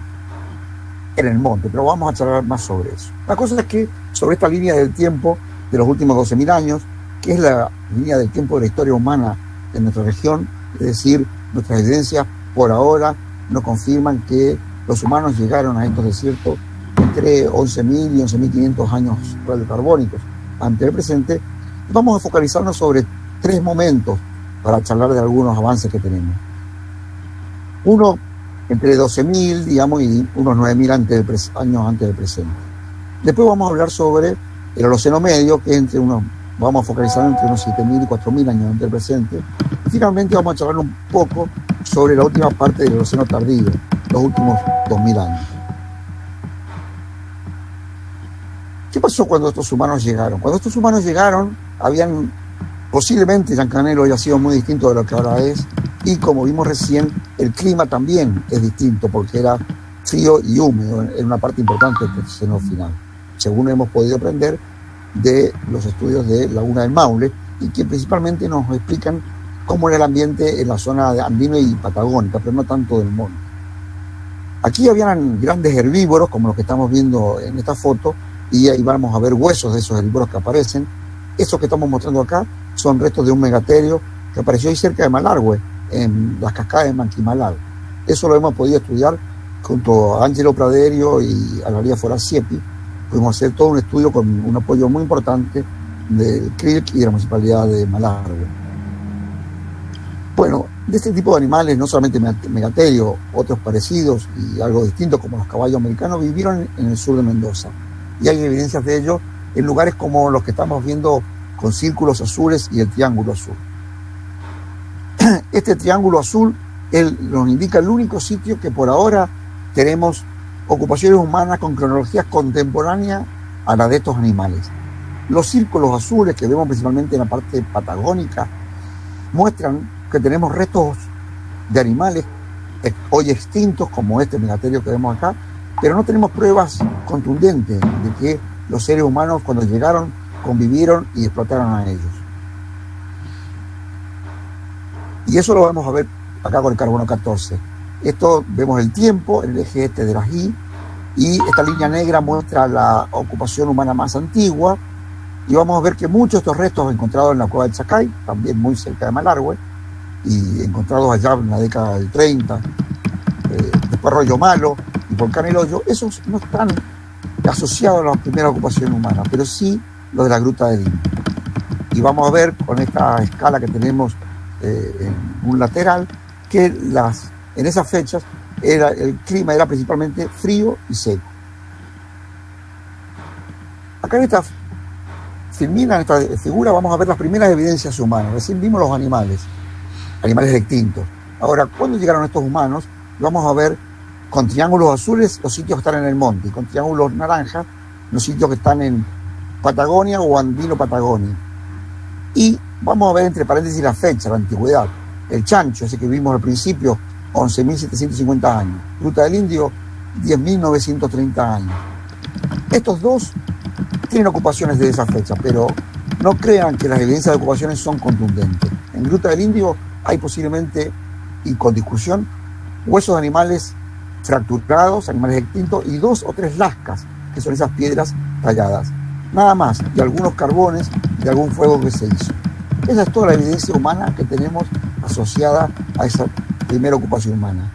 Speaker 3: el monte, pero vamos a charlar más sobre eso. La cosa es que sobre esta línea del tiempo de los últimos 12.000 años, que es la línea del tiempo de la historia humana de nuestra región, es decir, nuestras evidencias por ahora nos confirman que los humanos llegaron a estos desiertos entre 11.000 y 11.500 años radiocarbónicos ante el presente. Vamos a focalizarnos sobre tres momentos para charlar de algunos avances que tenemos. Uno entre 12.000, digamos, y unos 9.000 años antes del presente. Después vamos a hablar sobre el Holoceno Medio, que es vamos a focalizar entre unos 7.000 y 4.000 años antes del presente. Y finalmente vamos a charlar un poco sobre la última parte del Holoceno Tardío, los últimos 2.000 años. ¿Qué pasó cuando estos humanos llegaron? Cuando estos humanos llegaron, posiblemente Llancanelo haya sido muy distinto de lo que ahora es, y como vimos recién, el clima también es distinto porque era frío y húmedo en una parte importante del Pleistoceno final, según hemos podido aprender de los estudios de Laguna del Maule, y que principalmente nos explican cómo era el ambiente en la zona de andina y patagónica, pero no tanto del monte. Aquí habían grandes herbívoros, como los que estamos viendo en esta foto, y ahí vamos a ver huesos de esos herbívoros que aparecen. Estos que estamos mostrando acá son restos de un megaterio que apareció ahí cerca de Malargüe, en las cascadas de Manquimalal. Eso lo hemos podido estudiar junto a Ángelo Praderio y a la Lía Forasiepi. Pudimos hacer todo un estudio con un apoyo muy importante del CRIC y de la Municipalidad de Malargüe. Bueno, de este tipo de animales, no solamente megaterio, otros parecidos y algo distintos como los caballos americanos, vivieron en el sur de Mendoza. Y hay evidencias de ello en lugares como los que estamos viendo con círculos azules y el triángulo azul. Este triángulo azul nos indica el único sitio que por ahora tenemos ocupaciones humanas con cronologías contemporáneas a la de estos animales. Los círculos azules que vemos principalmente en la parte patagónica muestran que tenemos restos de animales hoy extintos, como este megaterio que vemos acá, pero no tenemos pruebas contundentes de que los seres humanos cuando llegaron convivieron y explotaron a ellos. Y eso lo vamos a ver acá con el carbono 14. Esto vemos el tiempo en el eje este de las I, y esta línea negra muestra la ocupación humana más antigua, y vamos a ver que muchos de estos restos encontrados en la cueva del Chacay, también muy cerca de Malargüe, y encontrados allá en la década del 30, después Rollo Malo y Volcán El Hoyo, esos no están asociados a la primera ocupación humana, pero sí los de la Gruta de Lima. Y vamos a ver con esta escala que tenemos en un lateral que en esas fechas el clima era principalmente frío y seco. Acá en esta Filmina, en esta figura, vamos a ver las primeras evidencias humanas. Recién vimos los animales extintos. Ahora, ¿cuándo llegaron estos humanos? Vamos a ver con triángulos azules los sitios que están en el monte, y con triángulos naranjas los sitios que están en Patagonia o Andino-Patagonia. Y vamos a ver entre paréntesis la fecha, la antigüedad. El chancho, ese que vimos al principio, 11.750 años. Gruta del Indio, 10.930 años. Estos dos tienen ocupaciones de esa fecha, pero no crean que las evidencias de ocupaciones son contundentes. En Gruta del Indio hay posiblemente, y con discusión, huesos de animales fracturados, animales extintos, y 2 o 3 lascas, que son esas piedras talladas. Nada más, y algunos carbones de algún fuego que se hizo. Esa es toda la evidencia humana que tenemos asociada a esa primera ocupación humana.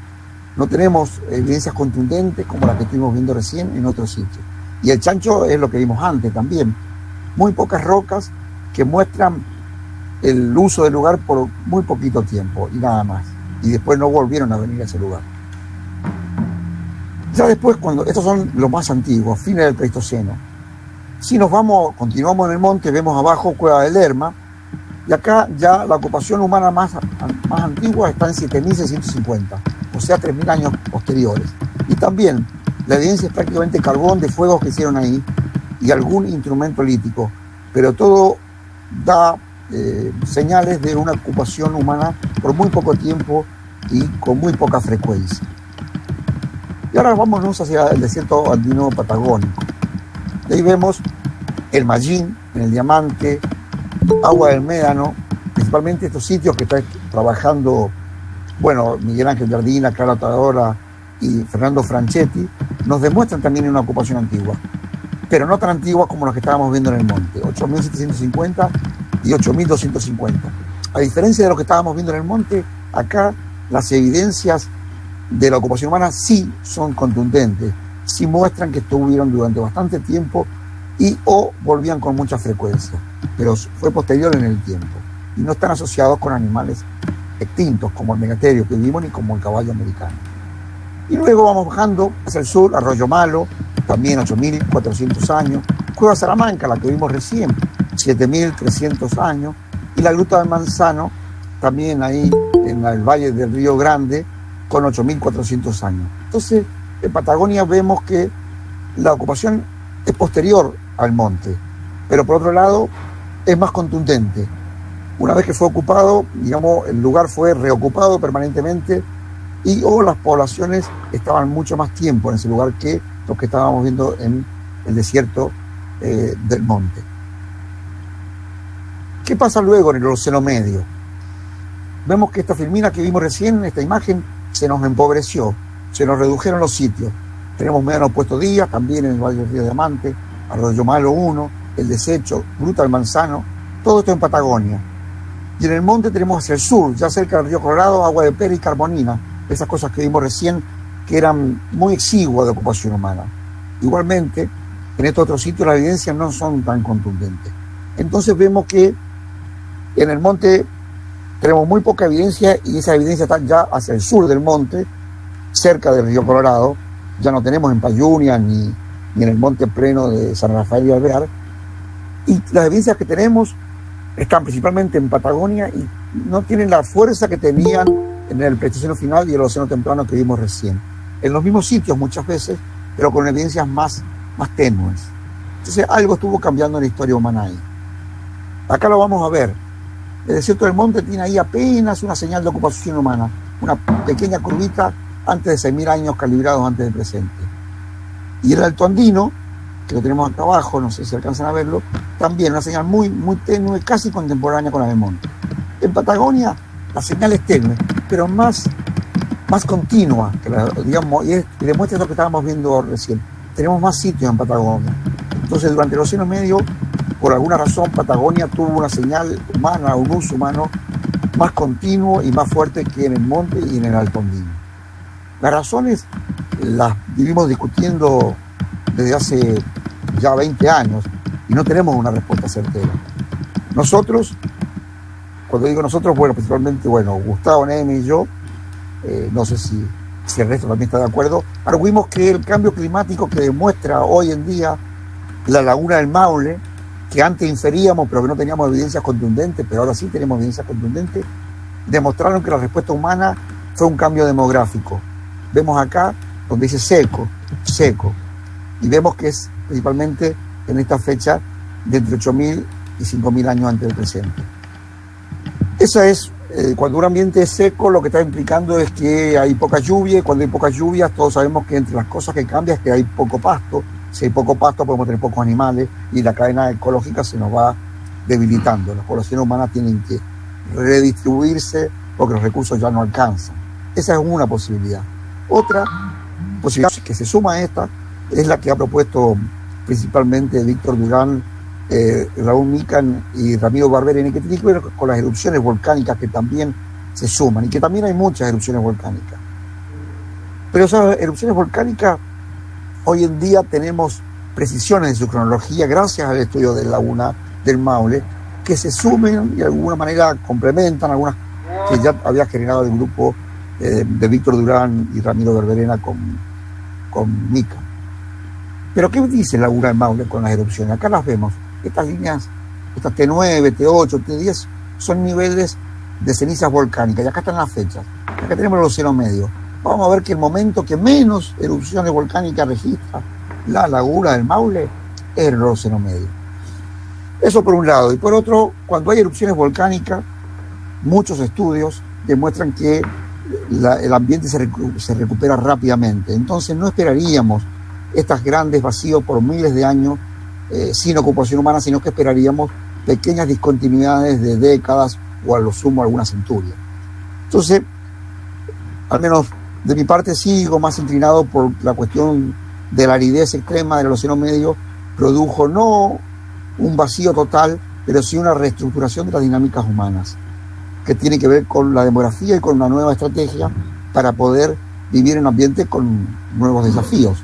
Speaker 3: No tenemos evidencias contundentes como las que estuvimos viendo recién en otros sitios. Y el chancho es lo que vimos antes también. Muy pocas rocas que muestran el uso del lugar por muy poquito tiempo y nada más. Y después no volvieron a venir a ese lugar. Ya después, cuando estos son los más antiguos, fines del Pleistoceno. Si nos vamos, continuamos en el monte, vemos abajo Cueva del Lerma, y acá ya la ocupación humana más antigua está en 7.650, o sea, 3.000 años posteriores. Y también la evidencia es prácticamente carbón de fuegos que hicieron ahí y algún instrumento lítico, pero todo da señales de una ocupación humana por muy poco tiempo y con muy poca frecuencia. Y ahora vámonos hacia el desierto andino patagónico. Y ahí vemos el Mallín, en el Diamante, Agua del Médano, principalmente estos sitios que está trabajando, bueno, Miguel Ángel Jardina, Clara Tadora y Fernando Franchetti, nos demuestran también una ocupación antigua, pero no tan antigua como las que estábamos viendo en el monte, 8.750 y 8.250. A diferencia de lo que estábamos viendo en el monte, acá las evidencias de la ocupación humana sí son contundentes, sí muestran que estuvieron durante bastante tiempo y o volvían con mucha frecuencia, pero fue posterior en el tiempo y no están asociados con animales extintos como el megaterio que vimos ni como el caballo americano. Y luego vamos bajando hacia el sur, Arroyo Malo, también 8.400 años, Cueva Salamanca, la que vimos recién, 7.300 años, y la Gruta del Manzano, también ahí en el Valle del Río Grande, con 8.400 años. Entonces, en Patagonia vemos que la ocupación es posterior al monte, pero por otro lado es más contundente. Una vez que fue ocupado, digamos, el lugar fue reocupado permanentemente y las poblaciones estaban mucho más tiempo en ese lugar que los que estábamos viendo en el desierto del monte. ¿Qué pasa luego en el Holoceno Medio? Vemos que esta filmina que vimos recién, esta imagen, se nos empobreció, se nos redujeron los sitios. Tenemos Médano Puesto Díaz, también en el Valle del Río Diamante, Arroyo Malo 1, El Desecho, Gruta del Manzano, todo esto en Patagonia. Y en el monte tenemos hacia el sur, ya cerca del Río Colorado, Agua de Pera y Carbonina, esas cosas que vimos recién que eran muy exiguas de ocupación humana. Igualmente, en estos otros sitios las evidencias no son tan contundentes. Entonces vemos que en el monte tenemos muy poca evidencia y esa evidencia está ya hacia el sur del monte, cerca del Río Colorado. Ya no tenemos en Payunia ni en el monte pleno de San Rafael y Alvear. Y las evidencias que tenemos están principalmente en Patagonia y no tienen la fuerza que tenían en el Pleistoceno final y el Holoceno temprano que vimos recién. En los mismos sitios muchas veces, pero con evidencias más tenues. Entonces algo estuvo cambiando en la historia humana ahí. Acá lo vamos a ver. El desierto del monte tiene ahí apenas una señal de ocupación humana, una pequeña curvita antes de 6.000 años calibrados antes del presente. Y el Alto Andino, que lo tenemos acá abajo, no sé si alcanzan a verlo, también una señal muy tenue, casi contemporánea con la del monte. En Patagonia la señal es tenue, pero más continua, digamos, y demuestra lo que estábamos viendo recién. Tenemos más sitios en Patagonia. Entonces, durante el Holoceno Medio, por alguna razón, Patagonia tuvo una señal humana, un uso humano más continuo y más fuerte que en el monte y en el Alto Andino. Las razones las vivimos discutiendo desde hace ya 20 años y no tenemos una respuesta certera. Nosotros, cuando digo nosotros, bueno, principalmente, Gustavo, Nemi y yo, no sé si el resto también está de acuerdo, arguimos que el cambio climático que demuestra hoy en día la laguna del Maule, que antes inferíamos, pero que no teníamos evidencias contundentes, pero ahora sí tenemos evidencias contundentes, demostraron que la respuesta humana fue un cambio demográfico. Vemos acá donde dice seco, y vemos que es principalmente en esta fecha de entre 8.000 y 5.000 años antes del presente. Esa es, cuando un ambiente es seco, lo que está implicando es que hay poca lluvia, y cuando hay pocas lluvias, todos sabemos que entre las cosas que cambian es que hay poco pasto. Si hay poco pasto, podemos tener pocos animales y la cadena ecológica se nos va debilitando. Las poblaciones humanas tienen que redistribuirse porque los recursos ya no alcanzan. Esa es una posibilidad. Otra posibilidad que se suma a esta es la que ha propuesto principalmente Víctor Durán, Raúl Mikan y Ramiro Barberena, que tiene que ver con las erupciones volcánicas que también se suman, y que también hay muchas erupciones volcánicas. Pero esas erupciones volcánicas, hoy en día tenemos precisiones de su cronología gracias al estudio de Laguna del Maule, que se sumen y de alguna manera complementan algunas que ya había generado el grupo de Víctor Durán y Ramiro Barberena con Mikan. Pero ¿qué dice Laguna del Maule con las erupciones? Acá las vemos. Estas líneas, estas T9, T8, T10, son niveles de cenizas volcánicas. Y acá están las fechas. Acá tenemos el Océano Medio. Vamos a ver que el momento que menos erupciones volcánicas registra la Laguna del Maule es el Océano Medio. Eso por un lado. Y por otro, cuando hay erupciones volcánicas, muchos estudios demuestran que el ambiente se recupera rápidamente. Entonces no esperaríamos estos grandes vacíos por miles de años sin ocupación humana, sino que esperaríamos pequeñas discontinuidades de décadas o a lo sumo algunas centurias. Entonces, al menos de mi parte sigo más inclinado por la cuestión de la aridez extrema del Océano Medio. Produjo no un vacío total, pero sí una reestructuración de las dinámicas humanas, que tiene que ver con la demografía y con una nueva estrategia para poder vivir en un ambiente con nuevos desafíos.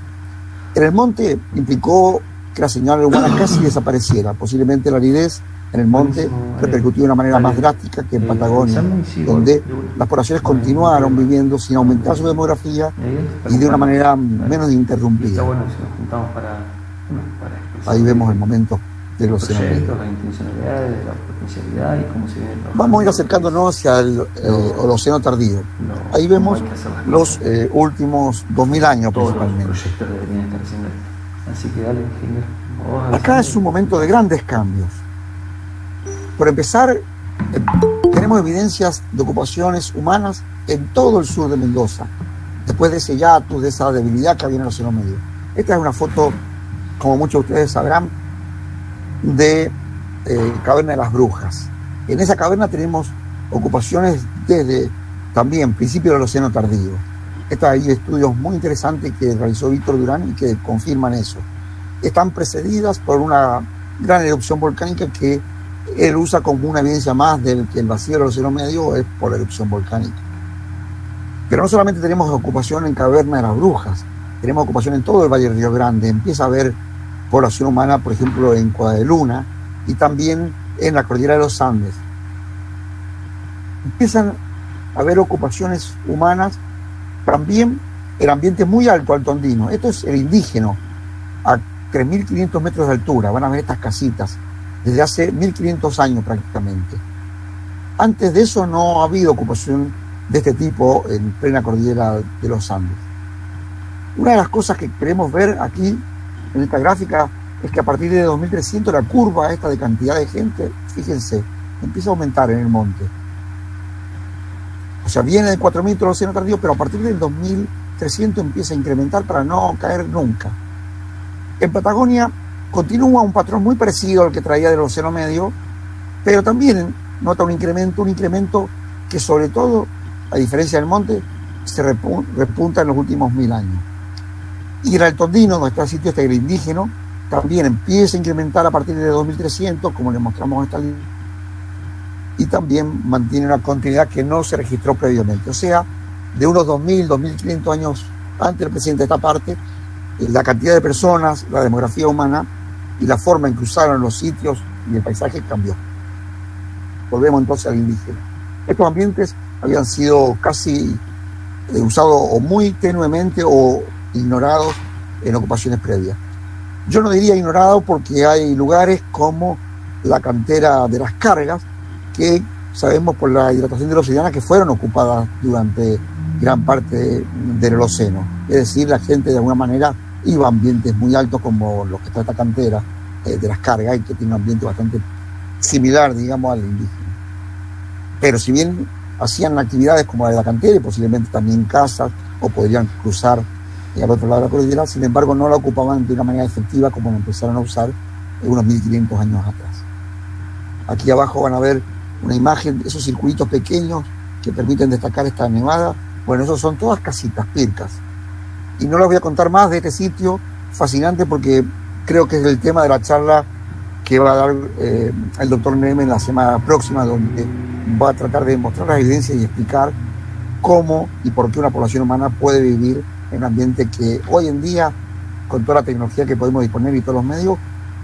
Speaker 3: En el monte implicó que la señal humana casi desapareciera. Posiblemente la aridez en el monte repercutió de una manera más drástica que en Patagonia, donde las poblaciones continuaron viviendo sin aumentar su demografía y de una manera menos interrumpida. Ahí vemos el momento del Océano Medio. Vamos a ir acercándonos hacia el Océano Tardío. Ahí vemos los últimos 2000 años principalmente. Acá es un momento de grandes cambios. Por empezar, tenemos evidencias de ocupaciones humanas en todo el sur de Mendoza, después de ese hiatus, de esa debilidad que había en el Océano Medio. Esta es una foto, como muchos de ustedes sabrán, de Caverna de las Brujas. En esa caverna tenemos ocupaciones desde también principios del Océano Tardío. Hay estudios muy interesantes que realizó Víctor Durán y que confirman eso. Están precedidas por una gran erupción volcánica que él usa como una evidencia más de que el vacío del Océano Medio es por la erupción volcánica. Pero no solamente tenemos ocupación en Caverna de las Brujas, tenemos ocupación en todo el Valle del Río Grande. Empieza a haber población humana, por ejemplo, en Cuadra de Luna y también en la cordillera de los Andes. Empiezan a haber ocupaciones humanas también en ambiente muy alto, alto andino. Esto es el indígeno, a 3.500 metros de altura. Van a ver estas casitas desde hace 1.500 años prácticamente. Antes de eso no ha habido ocupación de este tipo en plena cordillera de los Andes. Una de las cosas que queremos ver aquí en esta gráfica es que a partir de 2300 la curva esta de cantidad de gente, fíjense, empieza a aumentar en el monte. O sea, viene de 4.000 todo el Océano Tardío, pero a partir del 2300 empieza a incrementar para no caer nunca. En Patagonia continúa un patrón muy parecido al que traía del Océano Medio, pero también nota un incremento que sobre todo, a diferencia del monte, se repunta en los últimos 1000 años. Y el Alto Andino, donde está el sitio el indígena, también empieza a incrementar a partir de 2300, como le mostramos en esta línea, y también mantiene una continuidad que no se registró previamente. O sea, de unos 2000, 2500 años antes del presente de esta parte, la cantidad de personas, la demografía humana y la forma en que usaron los sitios y el paisaje cambió. Volvemos entonces al indígena. Estos ambientes habían sido casi usados o muy tenuemente o ignorados en ocupaciones previas. Yo no diría ignorado porque hay lugares como la cantera de las Cargas, que sabemos por la hidratación de la obsidiana que fueron ocupadas durante gran parte del Holoceno. Es decir, la gente de alguna manera iba a ambientes muy altos como los que está esta cantera de las Cargas, y que tiene un ambiente bastante similar, digamos, al indígena. Pero si bien hacían actividades como la de la cantera y posiblemente también casas, o podrían cruzar al otro lado de la cordillera, sin embargo no la ocupaban de una manera efectiva como la empezaron a usar unos 1500 años atrás. Aquí abajo van a ver una imagen de esos circuitos pequeños que permiten destacar esta nevada. Bueno, esos son todas casitas, pircas. Y no les voy a contar más de este sitio fascinante porque creo que es el tema de la charla que va a dar el doctor Neme en la semana próxima, donde va a tratar de mostrar las evidencias y explicar cómo y por qué una población humana puede vivir en un ambiente que hoy en día, con toda la tecnología que podemos disponer y todos los medios,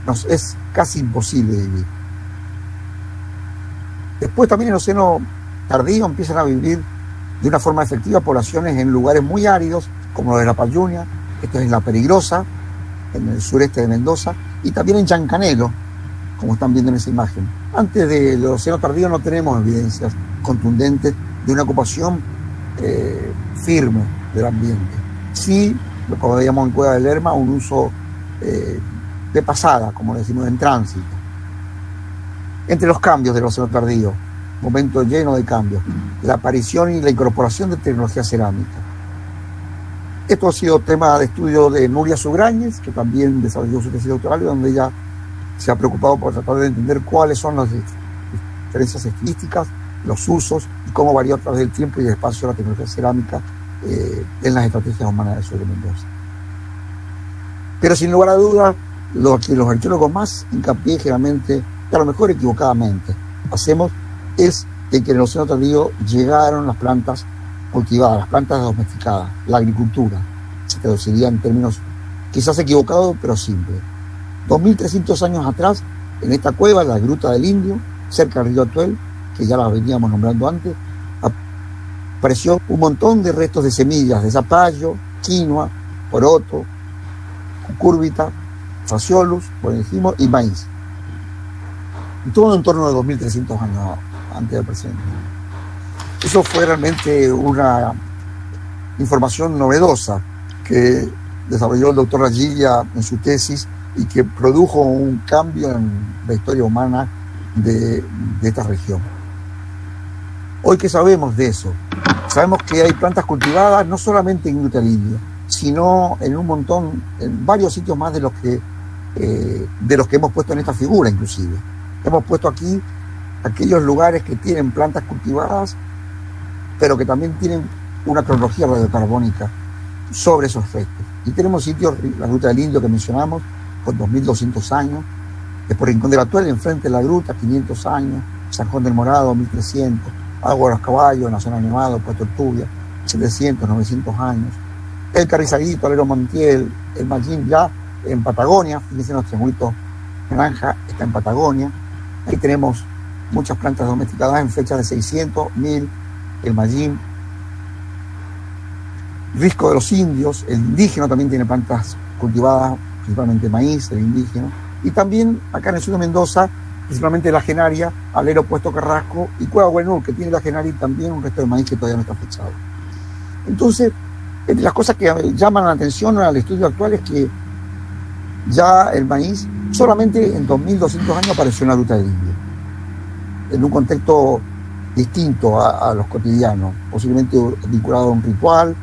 Speaker 3: nos es casi imposible vivir. Después también en el Océano Tardío empiezan a vivir de una forma efectiva poblaciones en lugares muy áridos, como lo de la Payunia, esto es la Peligrosa, en el sureste de Mendoza, y también en Chancanelo, como están viendo en esa imagen. Antes del Océano Tardío no tenemos evidencias contundentes de una ocupación firme del ambiente. Sí, como veíamos en Cueva del Lerma, un uso de pasada, como decimos, en tránsito. Entre los cambios del Océano Tardío, momento lleno de cambios, la aparición y la incorporación de tecnología cerámica. Esto ha sido tema de estudio de Nuria Sugrañez, que también desarrolló su tesis doctoral, donde ella se ha preocupado por tratar de entender cuáles son las diferencias estilísticas, los usos y cómo varió a través del tiempo y del espacio la tecnología cerámica en las estrategias humanas del sur de Mendoza. Pero sin lugar a dudas, lo que los arqueólogos más hincapié generalmente, y a lo mejor equivocadamente, hacemos es de que en el Océano Tardío llegaron las plantas cultivadas, las plantas domesticadas, la agricultura. Se traduciría en términos quizás equivocados, pero simples. 2300 años atrás, en esta cueva, la Gruta del Indio, cerca del río Atuel, que ya la veníamos nombrando antes, apareció un montón de restos de semillas de zapallo, quinoa, poroto, cucúrbita, fasciolus, por encima, y maíz. Todo en torno a 2300 años antes del presente. Eso fue realmente una información novedosa que desarrolló el doctor Ragilla en su tesis y que produjo un cambio en la historia humana de esta región. Hoy, ¿qué sabemos de eso? Sabemos que hay plantas cultivadas no solamente en Gruta del Indio, sino en varios sitios más de los que hemos puesto en esta figura, inclusive. Hemos puesto aquí aquellos lugares que tienen plantas cultivadas, pero que también tienen una cronología radiocarbónica sobre esos restos. Y tenemos sitios, la Gruta del Indio que mencionamos, con 2200 años, después Rincón del Atuel, enfrente de la gruta, 500 años, San Juan del Morado, 1300, Agua de los Caballos, en la zona Nevado, Puerto Ortugia, 700, 900 años, el Carrizaguito, Alero Montiel, el Mallín ya en Patagonia, fíjense los triangulitos naranja, está en Patagonia. Ahí tenemos muchas plantas domesticadas en fechas de 600, 1000, el Mallín, Risco de los Indios, el indígena también tiene plantas cultivadas, principalmente maíz, el indígena, y también acá en el sur de Mendoza, principalmente la genaria, Alero Puesto Carrasco y Cueva Buenur, que tiene la genaria y también un resto de maíz que todavía no está fechado. Entonces, entre las cosas que llaman la atención al estudio actual es que ya el maíz solamente en 2200 años apareció en la Gruta del Indio, en un contexto distinto a los cotidianos, posiblemente vinculado a un ritual,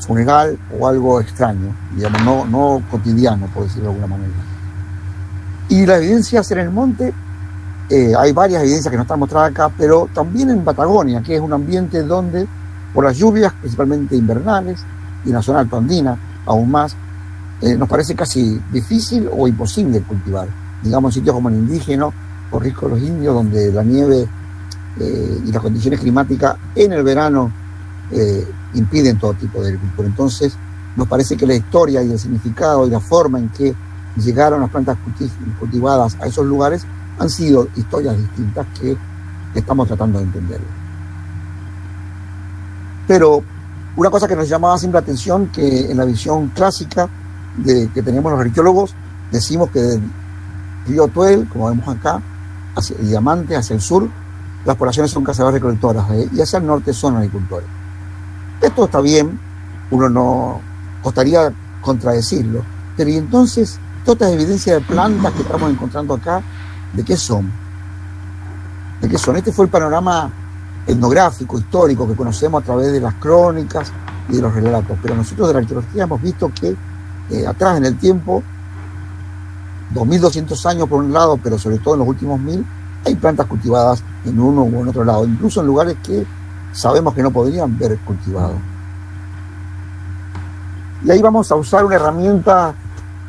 Speaker 3: funeral o algo extraño, digamos, no cotidiano, por decirlo de alguna manera. Y las evidencias en el monte, hay varias evidencias que no están mostradas acá, pero también en Patagonia, que es un ambiente donde, por las lluvias, principalmente invernales, y en la zona altoandina aún más, nos parece casi difícil o imposible cultivar. Digamos, en sitios como el Indígena o Risco de los Indios, donde la nieve y las condiciones climáticas en el verano impiden todo tipo de agricultura. Entonces, nos parece que la historia y el significado y la forma en que llegaron las plantas cultivadas a esos lugares han sido historias distintas que estamos tratando de entender. Pero una cosa que nos llamaba siempre la atención, que en la visión clásica que tenemos los arqueólogos, decimos que del río Tuel, como vemos acá, hacia el Diamante, hacia el sur, las poblaciones son cazadores-recolectoras, y hacia el norte son agricultores. Esto está bien, uno no costaría contradecirlo, pero y entonces, todas estas evidencias de plantas que estamos encontrando acá, ¿de qué son? ¿De qué son? Este fue el panorama etnográfico, histórico, que conocemos a través de las crónicas y de los relatos, pero nosotros de la arqueología hemos visto que atrás en el tiempo, 2200 años por un lado, pero sobre todo en los últimos 1000, hay plantas cultivadas en uno u en otro lado, incluso en lugares que sabemos que no podrían haber cultivado. Y ahí vamos a usar una herramienta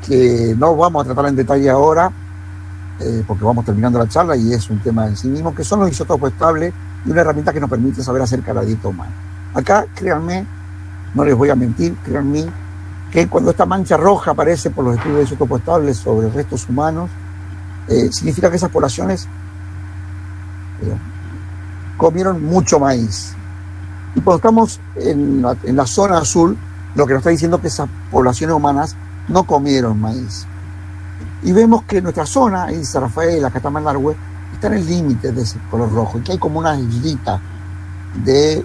Speaker 3: que no vamos a tratar en detalle ahora, porque vamos terminando la charla y es un tema en sí mismo, que son los isótopos estables y una herramienta que nos permite saber acerca de la dieta humana. Acá, créanme, no les voy a mentir, créanme, que cuando esta mancha roja aparece por los estudios de isótopos estables sobre restos humanos, significa que esas poblaciones comieron mucho maíz. Y cuando estamos en la zona azul, lo que nos está diciendo es que esas poblaciones humanas no comieron maíz. Y vemos que nuestra zona, ahí San Rafael, la Catamarca, está en el límite de ese color rojo, y que hay como una islita de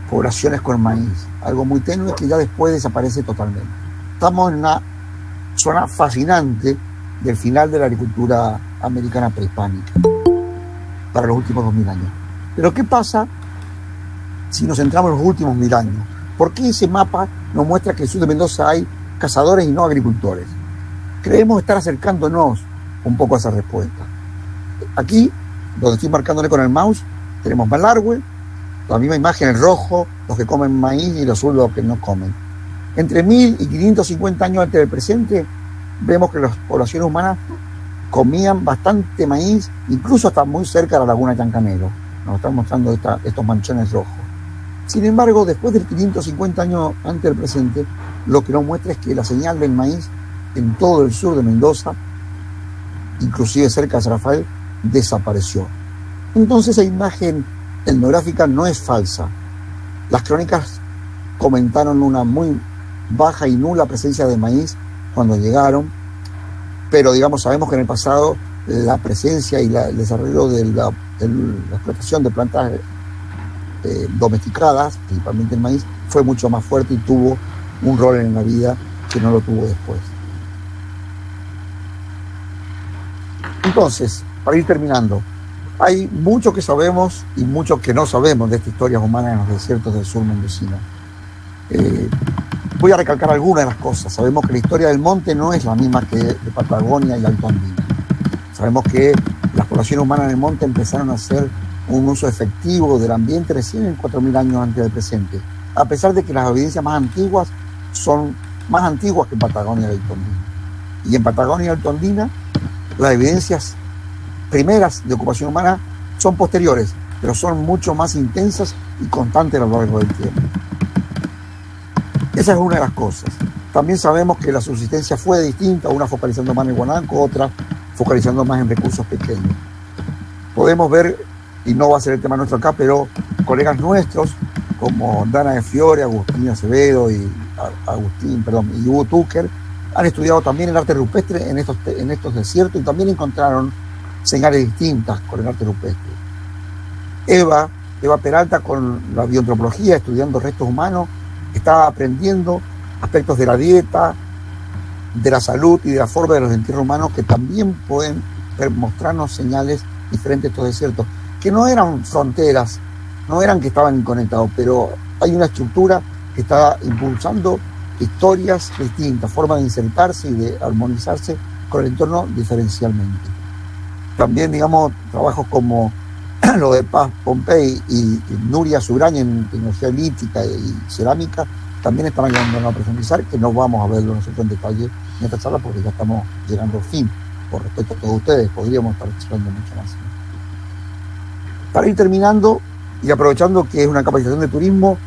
Speaker 3: poblaciones con maíz, algo muy tenue que ya después desaparece totalmente. Estamos en una zona fascinante del final de la agricultura americana prehispánica para los últimos 2000 años. Pero ¿qué pasa si nos centramos en los últimos 1000 años? ¿Por qué ese mapa nos muestra que en el sur de Mendoza hay cazadores y no agricultores? Creemos estar acercándonos un poco a esa respuesta. Aquí, donde estoy marcándole con el mouse, tenemos Malargüe, la misma imagen en rojo, los que comen maíz y el azul los que no comen. Entre 1000 y 550 años antes del presente, vemos que las poblaciones humanas comían bastante maíz, incluso hasta muy cerca de la laguna Yancanero. Nos están mostrando estos manchones rojos. Sin embargo, después de 550 años antes del presente, lo que nos muestra es que la señal del maíz en todo el sur de Mendoza, inclusive cerca de San Rafael, desapareció. Entonces, esa imagen etnográfica no es falsa. Las crónicas comentaron una muy baja y nula presencia de maíz cuando llegaron, pero sabemos que en el pasado la presencia y el desarrollo de la explotación de plantas domesticadas, principalmente el maíz, fue mucho más fuerte y tuvo un rol en la vida que no lo tuvo después. Entonces, para ir terminando, hay mucho que sabemos y mucho que no sabemos de estas historias humanas en los desiertos del sur mendocino. Voy a recalcar algunas de las cosas. Sabemos que la historia del monte no es la misma que de Patagonia y Alto Andina. Sabemos que las poblaciones humanas en el monte empezaron a hacer un uso efectivo del ambiente recién en 4000 años antes del presente, a pesar de que las evidencias más antiguas son más antiguas que en Patagonia y Alto Andina. Y en Patagonia y Alto Andina, las evidencias primeras de ocupación humana son posteriores, pero son mucho más intensas y constantes a lo largo del tiempo. Esa es una de las cosas. También sabemos que la subsistencia fue distinta, una focalizando más en el guanaco, otra focalizando más en recursos pequeños. Podemos ver, y no va a ser el tema nuestro acá, pero colegas nuestros como Dana de Fiore, Agustín Acevedo y Hugo Tucker han estudiado también el arte rupestre en estos desiertos y también encontraron señales distintas con el arte rupestre. Eva Peralta, con la bioantropología, estudiando restos humanos, está aprendiendo aspectos de la dieta, de la salud y de la forma de los entierros humanos que también pueden mostrarnos señales diferentes de estos desiertos, que no eran fronteras, no eran que estaban conectados, pero hay una estructura que está impulsando historias distintas, formas de insertarse y de armonizarse con el entorno diferencialmente. También, trabajos como lo de Paz Pompey y Nuria Sugraña en tecnología lítica y cerámica también están ayudando a profundizar, que no vamos a verlo nosotros en detalle en esta charla porque ya estamos llegando al fin. Por respeto a todos ustedes, podríamos estar charlando mucho más. Para ir terminando y aprovechando que es una capacitación de turismo,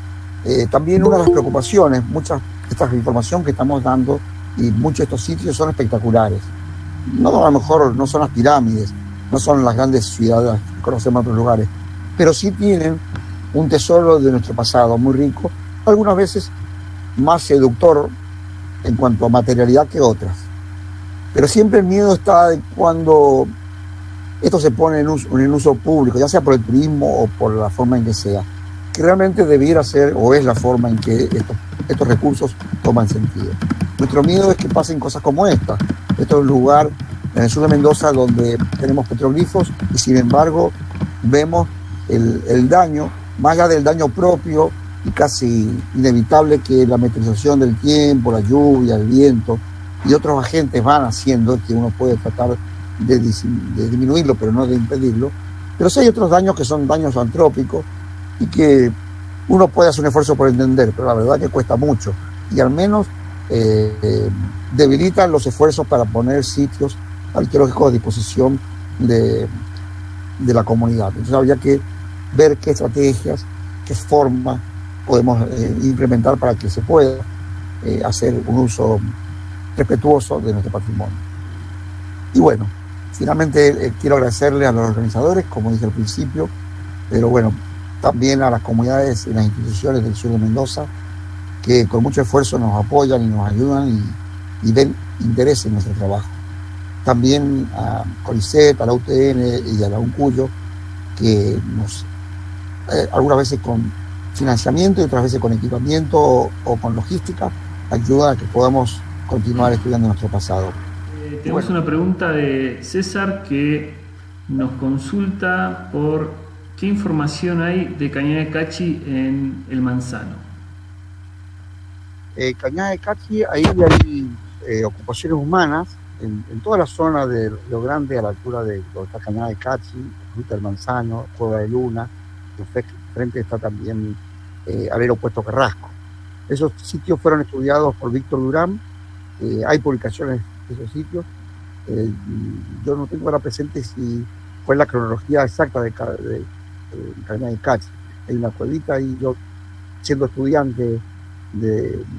Speaker 3: también una de las preocupaciones, muchas de esta información que estamos dando y muchos de estos sitios son espectaculares. No, a lo mejor no son las pirámides, no son las grandes ciudades que conocemos en otros lugares, pero sí tienen un tesoro de nuestro pasado muy rico, algunas veces más seductor en cuanto a materialidad que otras. Pero siempre el miedo está de cuando esto se pone en uso público, ya sea por el turismo o por la forma en que sea, que realmente debiera ser o es la forma en que estos recursos toman sentido. Nuestro miedo es que pasen cosas como esta. Esto es un lugar en el sur de Mendoza donde tenemos petroglifos y sin embargo vemos el daño, más allá del daño propio y casi inevitable que la meteorización del tiempo, la lluvia, el viento y otros agentes van haciendo, que uno puede tratar de disminuirlo, pero no de impedirlo. Pero sí hay otros daños que son daños antrópicos y que uno puede hacer un esfuerzo por entender, pero la verdad que cuesta mucho y al menos debilitan los esfuerzos para poner sitios arqueológicos a disposición de la comunidad. Entonces habría que ver qué estrategias, qué formas podemos implementar para que se pueda hacer un uso respetuoso de nuestro patrimonio. Y bueno, finalmente quiero agradecerle a los organizadores, como dije al principio, pero bueno, también a las comunidades y las instituciones del sur de Mendoza, que con mucho esfuerzo nos apoyan y nos ayudan y ven interés en nuestro trabajo. También a CONICET, a la UTN y a la UNCUYO, que nos, algunas veces con financiamiento y otras veces con equipamiento o con logística, ayuda a que podamos continuar estudiando nuestro pasado.
Speaker 2: Tenemos una pregunta de César que nos consulta por qué información hay de Cañada de Cachi en el Manzano.
Speaker 3: Cañada de Cachi, ahí hay ocupaciones humanas en toda la zona de Río Grande, a la altura de donde está Cañada de Cachi, Ruta del Manzano, Cueva de Luna, frente está también al aeropuerto Carrasco. Esos sitios fueron estudiados por Víctor Durán, hay publicaciones de esos sitios. Yo no tengo ahora presente si fue la cronología exacta de Cañada de Cachi. Hay una cuevita y yo, siendo estudiante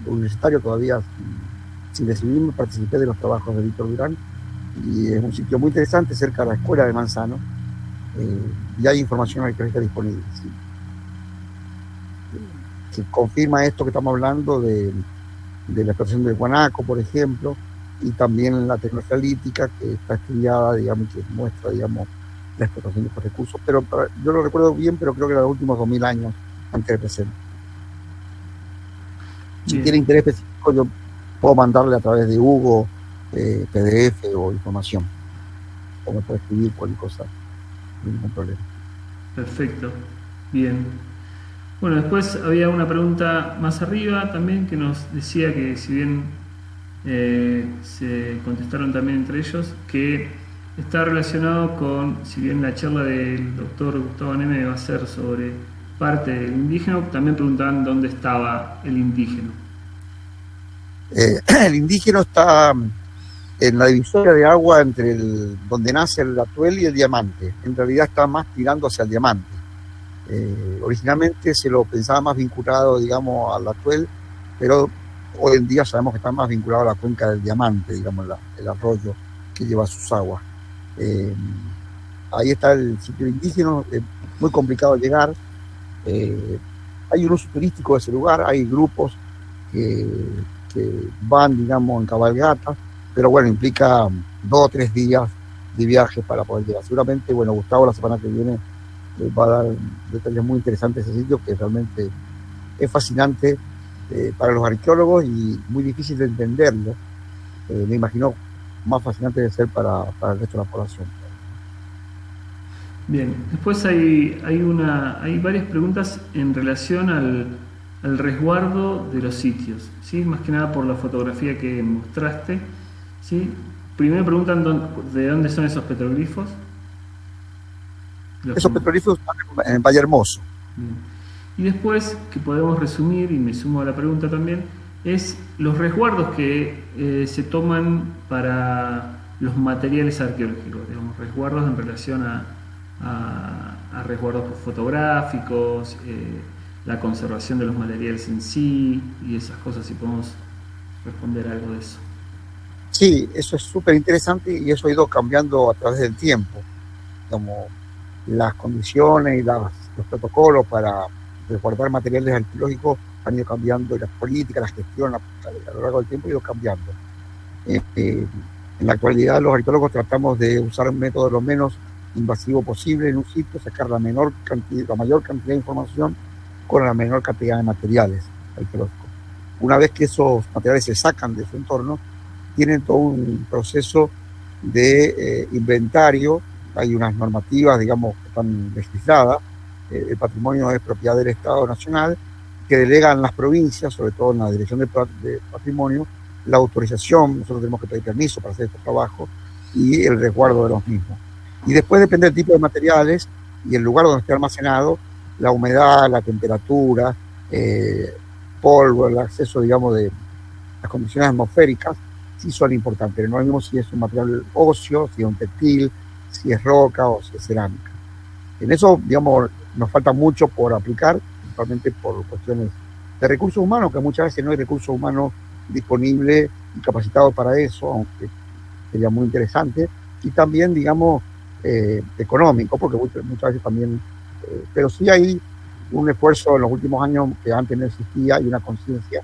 Speaker 3: universitario todavía, sin decidirme, participé de los trabajos de Víctor Durán y es un sitio muy interesante cerca de la escuela de Manzano y hay información arqueológica disponible, ¿sí? Que confirma esto que estamos hablando de la explotación del guanaco, por ejemplo, y también la tecnología lítica que está estudiada, digamos, que muestra, digamos, la explotación de estos recursos, pero yo lo recuerdo bien, pero creo que era los últimos 2000 años antes del presente. Si tiene interés específico, yo puedo mandarle a través de Hugo PDF o información, o me puede escribir cualquier cosa, no hay ningún problema.
Speaker 2: Perfecto, bien. Bueno, después había una pregunta más arriba también que nos decía que si bien se contestaron también entre ellos, que está relacionado con, si bien la charla del doctor Gustavo Neme va a ser sobre parte del indígena, también preguntaban dónde estaba el indígena.
Speaker 3: El indígena está en la divisoria de agua entre donde nace el atuel y el diamante. En realidad está más tirando hacia el diamante. Originalmente se lo pensaba más vinculado, digamos, al atuel, pero hoy en día sabemos que está más vinculado a la cuenca del diamante, digamos, el arroyo que lleva sus aguas. Ahí está el sitio indígena, es muy complicado llegar. Hay un uso turístico de ese lugar, hay grupos que van, digamos, en cabalgata, pero bueno, implica 2 o 3 días de viaje para poder llegar. Seguramente, bueno, Gustavo la semana que viene va a dar detalles muy interesantes de ese sitio, que realmente es fascinante para los arqueólogos y muy difícil de entenderlo. Me imagino más fascinante de ser para el resto de la población.
Speaker 2: Bien, después hay varias preguntas en relación al resguardo de los sitios, ¿sí? Más que nada por la fotografía que mostraste, ¿sí? Primero preguntan de dónde son esos petroglifos.
Speaker 3: Esos petroglifos están en Valle Hermoso.
Speaker 2: Bien. Y después, que podemos resumir, y me sumo a la pregunta también, es los resguardos que se toman para los materiales arqueológicos, digamos, resguardos en relación a resguardos fotográficos, la conservación de los materiales en sí y esas cosas, si podemos responder algo de eso.
Speaker 3: Sí, eso es súper interesante y eso ha ido cambiando a través del tiempo, como las condiciones y los protocolos para resguardar materiales arqueológicos han ido cambiando y las políticas, la gestión a lo largo del tiempo ha ido cambiando. En la actualidad los arqueólogos tratamos de usar un método lo menos invasivo posible en un sitio, sacar la mayor cantidad de información con la menor cantidad de materiales arqueológicos. Una vez que esos materiales se sacan de su entorno, tienen todo un proceso de inventario. Hay unas normativas, digamos, que están legisladas. El patrimonio es propiedad del Estado Nacional, que delegan las provincias, sobre todo en la Dirección de Patrimonio, la autorización. Nosotros tenemos que pedir permiso para hacer estos trabajos y el resguardo de los mismos. Y después depende del tipo de materiales y el lugar donde esté almacenado, la humedad, la temperatura, polvo, el acceso, digamos, de las condiciones atmosféricas, sí son importantes. No es lo mismo si es un material óseo, si es un textil, si es roca o si es cerámica. En eso, digamos, nos falta mucho por aplicar, principalmente por cuestiones de recursos humanos, que muchas veces no hay recursos humanos disponibles y capacitados para eso, aunque sería muy interesante, y también, digamos, económico, porque muchas veces también, pero sí hay un esfuerzo en los últimos años que antes no existía y una conciencia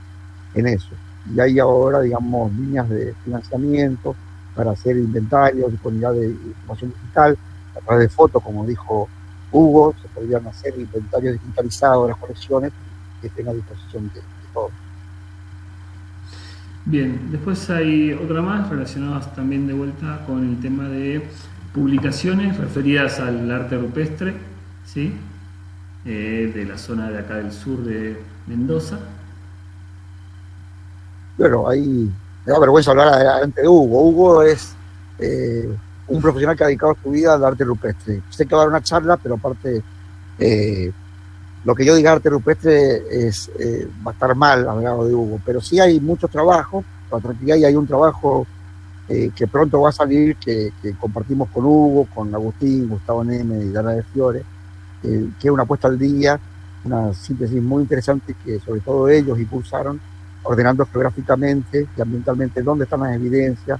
Speaker 3: en eso. Y hay ahora, digamos, líneas de financiamiento para hacer inventarios, disponibilidad de información digital, a través de fotos, como dijo Hugo, se podrían hacer inventarios digitalizados de las colecciones que estén a disposición de todos.
Speaker 2: Bien, después hay otra más relacionada también de vuelta con el tema de publicaciones referidas al arte rupestre, ¿sí? De la zona de acá del sur de Mendoza.
Speaker 3: Bueno, ahí me da vergüenza hablar adelante de Hugo. Hugo es un profesional que ha dedicado su vida al arte rupestre. Sé que va a dar una charla, pero aparte, lo que yo diga arte rupestre va a estar mal al lado de Hugo. Pero sí hay muchos trabajos, para tranquilidad, y hay un trabajo que pronto va a salir, que compartimos con Hugo, con Agustín, Gustavo Neme y Dana de Fiore, que es una puesta al día, una síntesis muy interesante que sobre todo ellos impulsaron, ordenando geográficamente y ambientalmente dónde están las evidencias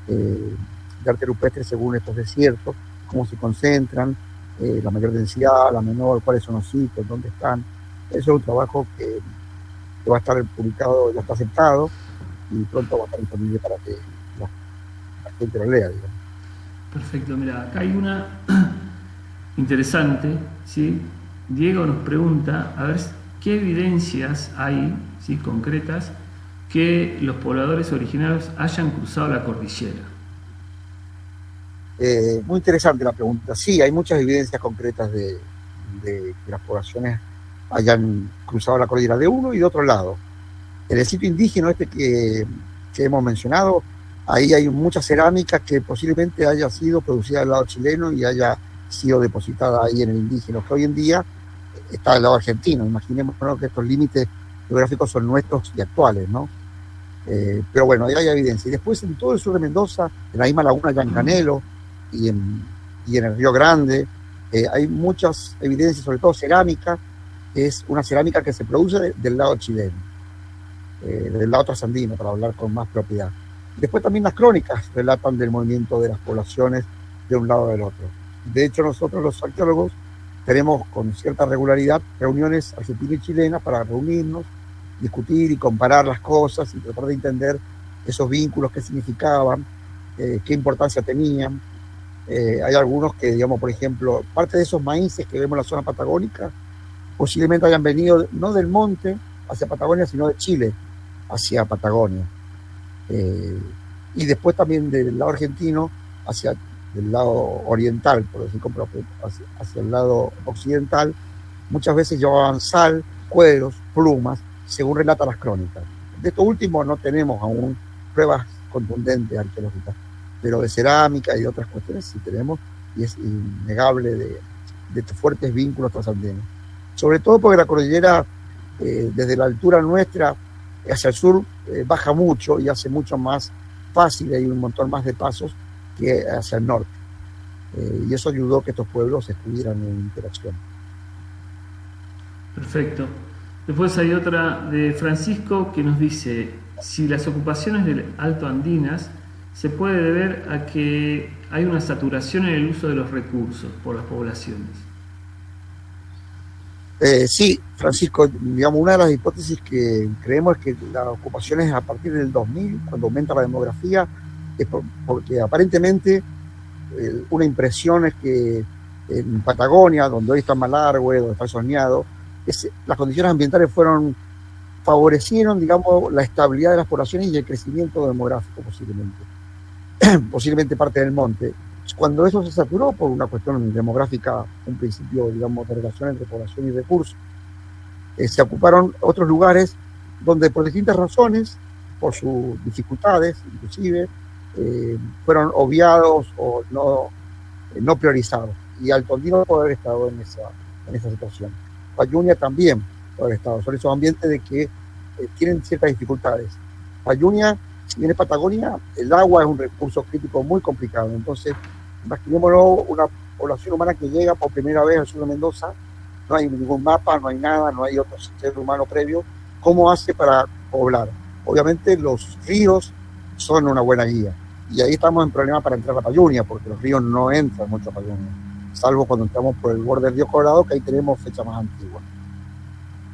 Speaker 3: de arte rupestre según estos desiertos, cómo se concentran, la mayor densidad, la menor, cuáles son los sitios, dónde están. Eso es un trabajo que va a estar publicado, ya está aceptado y pronto va a estar disponible para que la gente lo lea, digamos.
Speaker 2: Perfecto, mira, acá hay una interesante, ¿sí? Diego nos pregunta, a ver, ¿qué evidencias hay, ¿sí?, concretas, que los pobladores originarios hayan cruzado la cordillera?
Speaker 3: Muy interesante la pregunta. Sí, hay muchas evidencias concretas de que las poblaciones hayan cruzado la cordillera de uno y de otro lado. En el sitio indígena que hemos mencionado, ahí hay mucha cerámica que posiblemente haya sido producida del lado chileno y haya sido depositada ahí en el indígena, que hoy en día está del lado argentino. Imaginemos, ¿no?, que estos límites geográficos son nuestros y actuales, ¿no? Pero bueno, ahí hay evidencia. Y después en todo el sur de Mendoza, en la misma laguna Yancanelo y en el Río Grande, hay muchas evidencias, sobre todo cerámica, que es una cerámica que se produce del lado chileno, del lado trasandino, para hablar con más propiedad. Después también las crónicas relatan del movimiento de las poblaciones de un lado del otro. De hecho, nosotros los arqueólogos tenemos con cierta regularidad reuniones argentinas y chilenas para reunirnos, discutir y comparar las cosas y tratar de entender esos vínculos, qué significaban, qué importancia tenían. Hay algunos que, digamos, por ejemplo, parte de esos maíces que vemos en la zona patagónica posiblemente hayan venido no del monte hacia Patagonia, sino de Chile hacia Patagonia. Y después también del lado argentino hacia del lado oriental, por decir, hacia el lado occidental, muchas veces llevaban sal, cueros, plumas, según relatan las crónicas. De esto último no tenemos aún pruebas contundentes arqueológicas, pero de cerámica y de otras cuestiones sí tenemos, y es innegable de estos fuertes vínculos trasandinos. Sobre todo porque la cordillera, desde la altura nuestra hacia el sur, baja mucho y hace mucho más fácil, hay un montón más de pasos que hacia el norte. Y eso ayudó a que estos pueblos estuvieran en interacción.
Speaker 2: Perfecto. Después hay otra de Francisco que nos dice, si las ocupaciones del Alto Andinas se puede deber a que hay una saturación en el uso de los recursos por las poblaciones.
Speaker 3: Sí, Francisco, digamos, una de las hipótesis que creemos es que las ocupaciones a partir del 2000, cuando aumenta la demografía, porque aparentemente una impresión es que en Patagonia, donde hoy está Malargüe, donde está Soñado, las condiciones ambientales favorecieron, digamos, la estabilidad de las poblaciones y el crecimiento demográfico posiblemente parte del monte. Cuando eso se saturó por una cuestión demográfica, un principio, digamos, de relación entre población y recursos, se ocuparon otros lugares donde por distintas razones, por sus dificultades inclusive, fueron obviados o no priorizados. Y Alto Andino puede haber estado en esa situación. Payunia también puede haber estado. Son esos ambientes de que tienen ciertas dificultades. Payunia, si bien es Patagonia, el agua es un recurso crítico muy complicado. Entonces, imaginémonos una población humana que llega por primera vez al sur de Mendoza, no hay ningún mapa, no hay nada, no hay otro ser humano previo. ¿Cómo hace para poblar? Obviamente los ríos son una buena guía. Y ahí estamos en problemas para entrar a Payunia, porque los ríos no entran mucho a Payunia, salvo cuando entramos por el borde del río Colorado, que ahí tenemos fecha más antigua.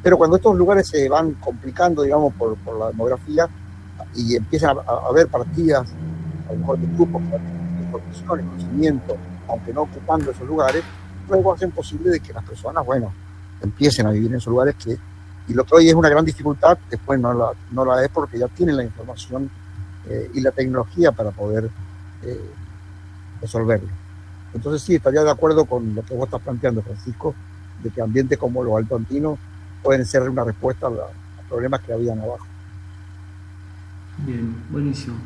Speaker 3: Pero cuando estos lugares se van complicando, digamos, por la demografía, y empiezan a haber partidas, a lo mejor de grupos, información, conocimiento, aunque no ocupando esos lugares, luego hacen posible de que las personas, empiecen a vivir en esos lugares y lo que hoy es una gran dificultad, después no la es porque ya tienen la información y la tecnología para poder resolverlo. Entonces sí, estaría de acuerdo con lo que vos estás planteando, Francisco, de que ambientes como los Alto Andinos pueden ser una respuesta a los problemas que habían abajo.
Speaker 2: Bien, buenísimo.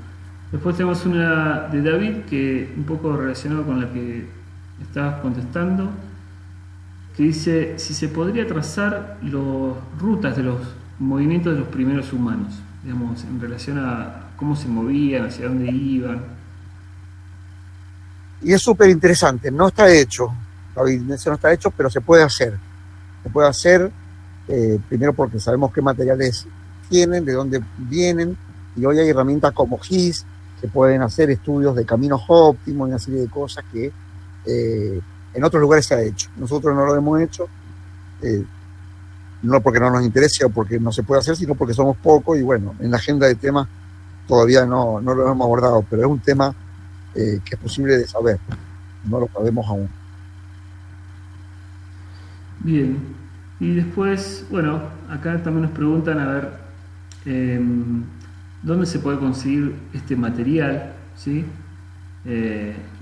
Speaker 2: Después tenemos una de David, que un poco relacionado con la que estabas contestando, que dice si se podría trazar las rutas de los movimientos de los primeros humanos, digamos, en relación a cómo se movían, hacia dónde iban.
Speaker 3: Y es súper interesante, no está hecho, David, eso no está hecho, pero se puede hacer. Se puede hacer, primero porque sabemos qué materiales tienen, de dónde vienen, y hoy hay herramientas como GIS, se pueden hacer estudios de caminos óptimos y una serie de cosas que en otros lugares se ha hecho. Nosotros no lo hemos hecho, no porque no nos interese o porque no se puede hacer, sino porque somos pocos y en la agenda de temas todavía no lo hemos abordado, pero es un tema que es posible de saber, no lo sabemos aún.
Speaker 2: Bien, y después, acá también nos preguntan, a ver, ¿dónde se puede conseguir este material? ¿Sí?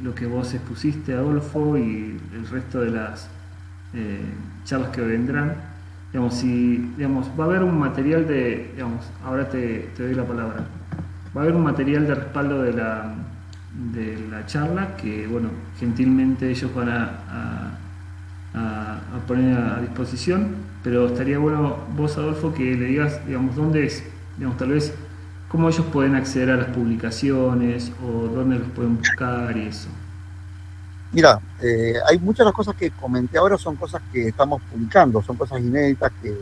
Speaker 2: Lo que vos expusiste, Adolfo, y el resto de las charlas que vendrán. Va a haber un material ahora te doy la palabra. Va a haber un material de respaldo de la charla que, gentilmente ellos van a poner a disposición, pero estaría bueno vos, Adolfo, que le digas, dónde es, tal vez cómo ellos pueden acceder a las publicaciones o dónde los pueden buscar y eso.
Speaker 3: Mira, hay muchas de las cosas que comenté ahora son cosas que estamos publicando, son cosas inéditas que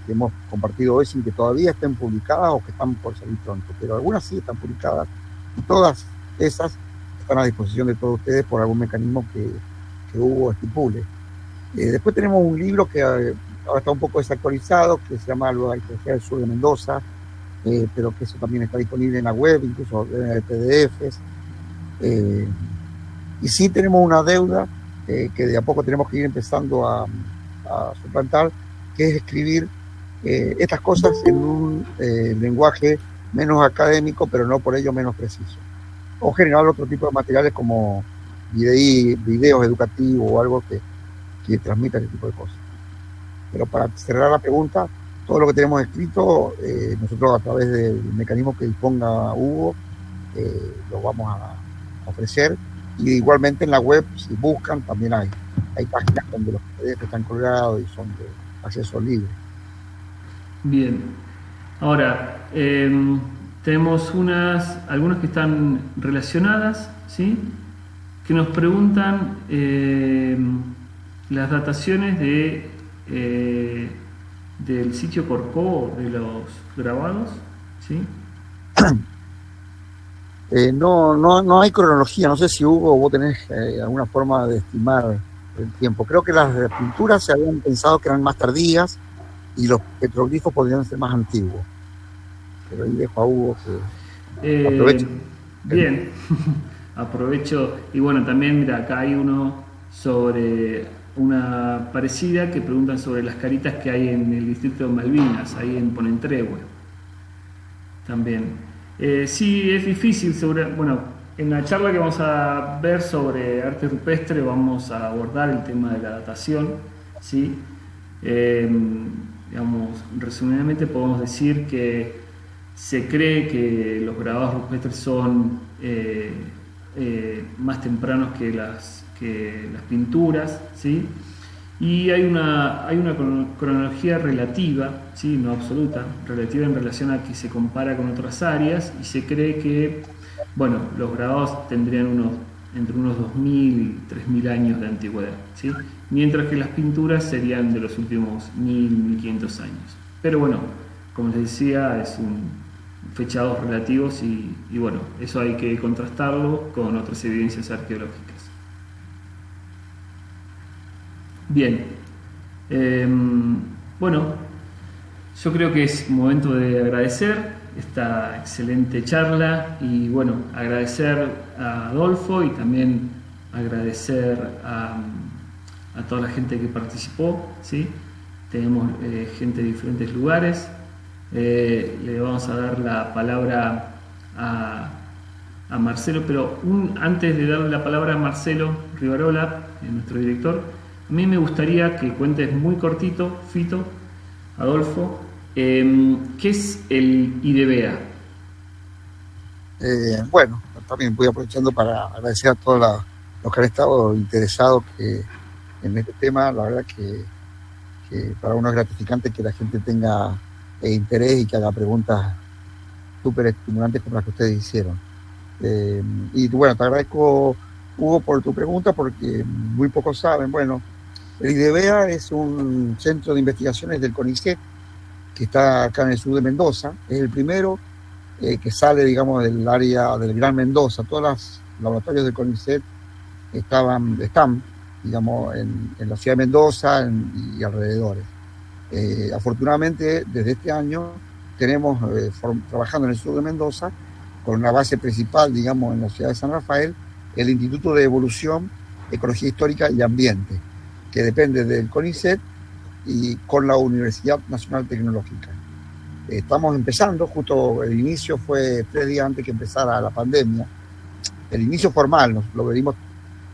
Speaker 3: hemos compartido hoy sin que todavía estén publicadas o que están por salir pronto, pero algunas sí están publicadas y todas esas están a disposición de todos ustedes por algún mecanismo que Hugo estipule. Después tenemos un libro que ahora está un poco desactualizado, que se llama La Arqueología del Sur de Mendoza, pero que eso también está disponible en la web, incluso en PDFs. Y sí tenemos una deuda que de a poco tenemos que ir empezando a suplantar, que es escribir estas cosas en un lenguaje menos académico, pero no por ello menos preciso. O generar otro tipo de materiales como videos educativos o algo que transmita ese tipo de cosas. Pero para cerrar la pregunta, todo lo que tenemos escrito, nosotros a través del mecanismo que disponga Hugo, lo vamos a ofrecer. Y igualmente en la web, si buscan, también hay páginas donde los PDF están colgados y son de acceso libre.
Speaker 2: Bien. Ahora, tenemos algunas que están relacionadas, ¿sí? Que nos preguntan las dataciones del sitio Corcó, de los grabados, ¿sí?
Speaker 3: No hay cronología, no sé si Hugo, vos tenés alguna forma de estimar el tiempo. Creo que las pinturas se habían pensado que eran más tardías y los petroglifos podrían ser más antiguos. Pero ahí dejo a Hugo que aproveche.
Speaker 2: Bien, aprovecho. Y bueno, también, mira, acá hay uno sobre una parecida que preguntan sobre las caritas que hay en el distrito de Malvinas, ahí en Ponentregüe. También. Sí, es difícil, bueno, en la charla que vamos a ver sobre arte rupestre vamos a abordar el tema de la datación, ¿sí? Digamos, resumidamente podemos decir que se cree que los grabados rupestres son más tempranos que las pinturas, ¿sí? Y hay una cronología relativa, ¿sí? No absoluta, relativa en relación a que se compara con otras áreas, y se cree que, bueno, los grabados tendrían entre unos 2000 y 3000 años de antigüedad, ¿sí? Mientras que las pinturas serían de los últimos 1500 años. Pero bueno, como les decía, es fechados relativos y bueno, eso hay que contrastarlo con otras evidencias arqueológicas. Bien, bueno, yo creo que es momento de agradecer esta excelente charla y bueno, agradecer a Adolfo y también agradecer a toda la gente que participó, ¿sí? Tenemos gente de diferentes lugares. Le vamos a dar la palabra a Marcelo, pero antes de darle la palabra a Marcelo Rivarola, nuestro director, a mí me gustaría que cuentes muy cortito, Fito, Adolfo, ¿qué es el IDBA?
Speaker 3: Bueno, también voy aprovechando para agradecer a todos los que han estado interesados en este tema. La verdad que para uno es gratificante que la gente tenga interés y que haga preguntas súper estimulantes como las que ustedes hicieron. Y bueno, te agradezco, Hugo, por tu pregunta, porque muy pocos saben. Bueno, el IDBA es un centro de investigaciones del CONICET que está acá en el sur de Mendoza. Es el primero que sale, digamos, del área del Gran Mendoza. Todos los laboratorios del CONICET están, digamos, en la ciudad de Mendoza y alrededores. Afortunadamente, desde este año tenemos trabajando en el sur de Mendoza, con una base principal, digamos, en la ciudad de San Rafael, el Instituto de Evolución, Ecología Histórica y Ambiente, que depende del CONICET y con la Universidad Nacional Tecnológica. Estamos empezando, justo el inicio fue 3 días antes que empezara la pandemia. El inicio formal lo venimos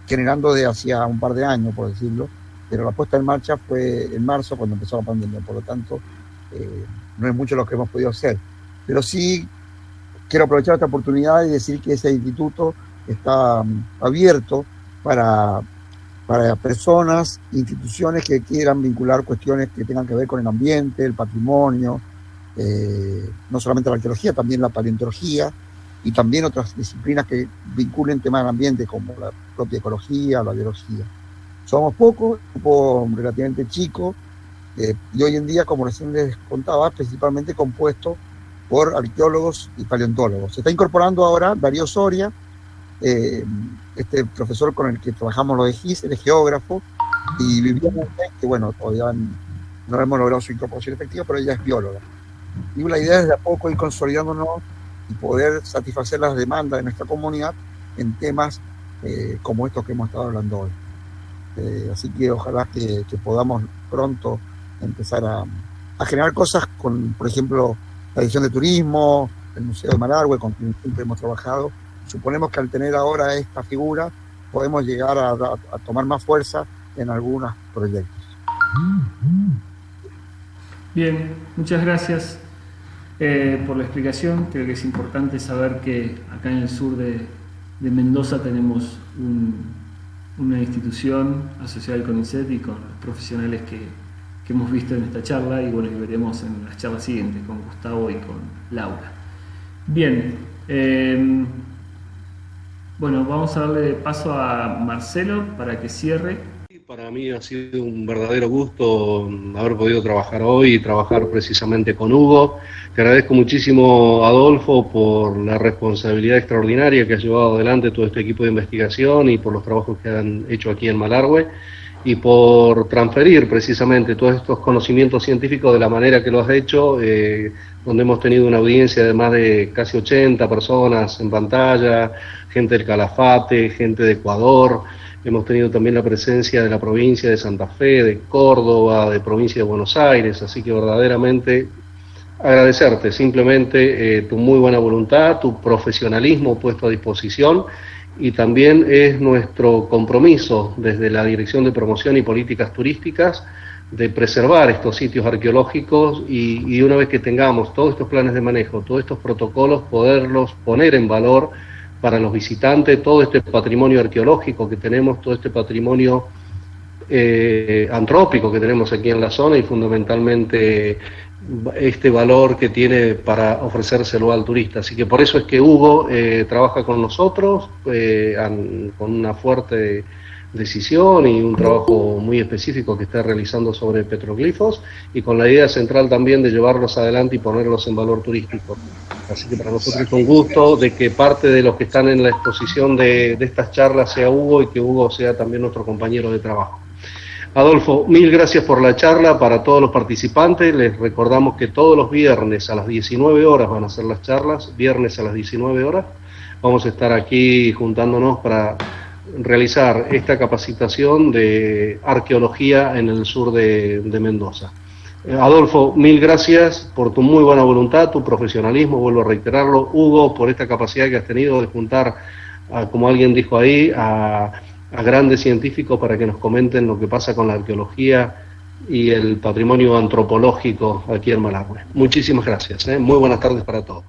Speaker 3: generando de hacía un par de años, por decirlo, pero la puesta en marcha fue en marzo cuando empezó la pandemia, por lo tanto no es mucho lo que hemos podido hacer. Pero sí quiero aprovechar esta oportunidad y decir que ese instituto está abierto para personas, instituciones que quieran vincular cuestiones que tengan que ver con el ambiente, el patrimonio, no solamente la arqueología, también la paleontología y también otras disciplinas que vinculen temas del ambiente como la propia ecología, la biología. Somos pocos, un grupo relativamente chico, y hoy en día, como recién les contaba, principalmente compuesto por arqueólogos y paleontólogos. Se está incorporando ahora Darío Soria, este profesor con el que trabajamos los de GIS, él es geógrafo, y Viviana, que bueno, todavía no hemos logrado su incorporación efectiva, pero ella es bióloga. Y la idea es de a poco ir consolidándonos y poder satisfacer las demandas de nuestra comunidad en temas como estos que hemos estado hablando hoy. Así que ojalá que podamos pronto empezar a generar cosas con, por ejemplo, la edición de turismo, el Museo de Malargüe, con quien siempre hemos trabajado. Suponemos que al tener ahora esta figura podemos llegar a tomar más fuerza en algunos proyectos.
Speaker 2: Bien, muchas gracias por la explicación. Creo que es importante saber que acá en el sur de Mendoza tenemos una institución asociada al CONICET y con los profesionales que hemos visto en esta charla y bueno, y veremos en las charlas siguientes con Gustavo y con Laura. Bien, bueno, vamos a darle paso a Marcelo para que cierre.
Speaker 1: Para mí ha sido un verdadero gusto haber podido trabajar hoy y trabajar precisamente con Hugo. Te agradezco muchísimo, Adolfo, por la responsabilidad extraordinaria que has llevado adelante todo este equipo de investigación y por los trabajos que han hecho aquí en Malargüe. y por transferir precisamente todos estos conocimientos científicos de la manera que lo has hecho, donde hemos tenido una audiencia de más de casi 80 personas en pantalla, gente del Calafate, gente de Ecuador, hemos tenido también la presencia de la provincia de Santa Fe, de Córdoba, de provincia de Buenos Aires, así que verdaderamente agradecerte simplemente tu muy buena voluntad, tu profesionalismo puesto a disposición, y también es nuestro compromiso desde la Dirección de Promoción y Políticas Turísticas de preservar estos sitios arqueológicos y una vez que tengamos todos estos planes de manejo, todos estos protocolos, poderlos poner en valor para los visitantes, todo este patrimonio arqueológico que tenemos, todo este patrimonio antrópico que tenemos aquí en la zona y fundamentalmente este valor que tiene para ofrecérselo al turista. Así que por eso es que Hugo trabaja con nosotros con una fuerte decisión y un trabajo muy específico que está realizando sobre petroglifos y con la idea central también de llevarlos adelante y ponerlos en valor turístico. Así que para nosotros es un gusto de que parte de los que están en la exposición de estas charlas sea Hugo y que Hugo sea también nuestro compañero de trabajo. Adolfo, mil gracias por la charla. Para todos los participantes, les recordamos que todos los viernes a las 19 horas van a ser las charlas, viernes a las 19 horas. Vamos a estar aquí juntándonos para realizar esta capacitación de arqueología en el sur de Mendoza. Adolfo, mil gracias por tu muy buena voluntad, tu profesionalismo, vuelvo a reiterarlo. Hugo, por esta capacidad que has tenido de juntar, como alguien dijo ahí, a grandes científicos para que nos comenten lo que pasa con la arqueología y el patrimonio antropológico aquí en Malargüe. Muchísimas gracias. Muy buenas tardes para todos.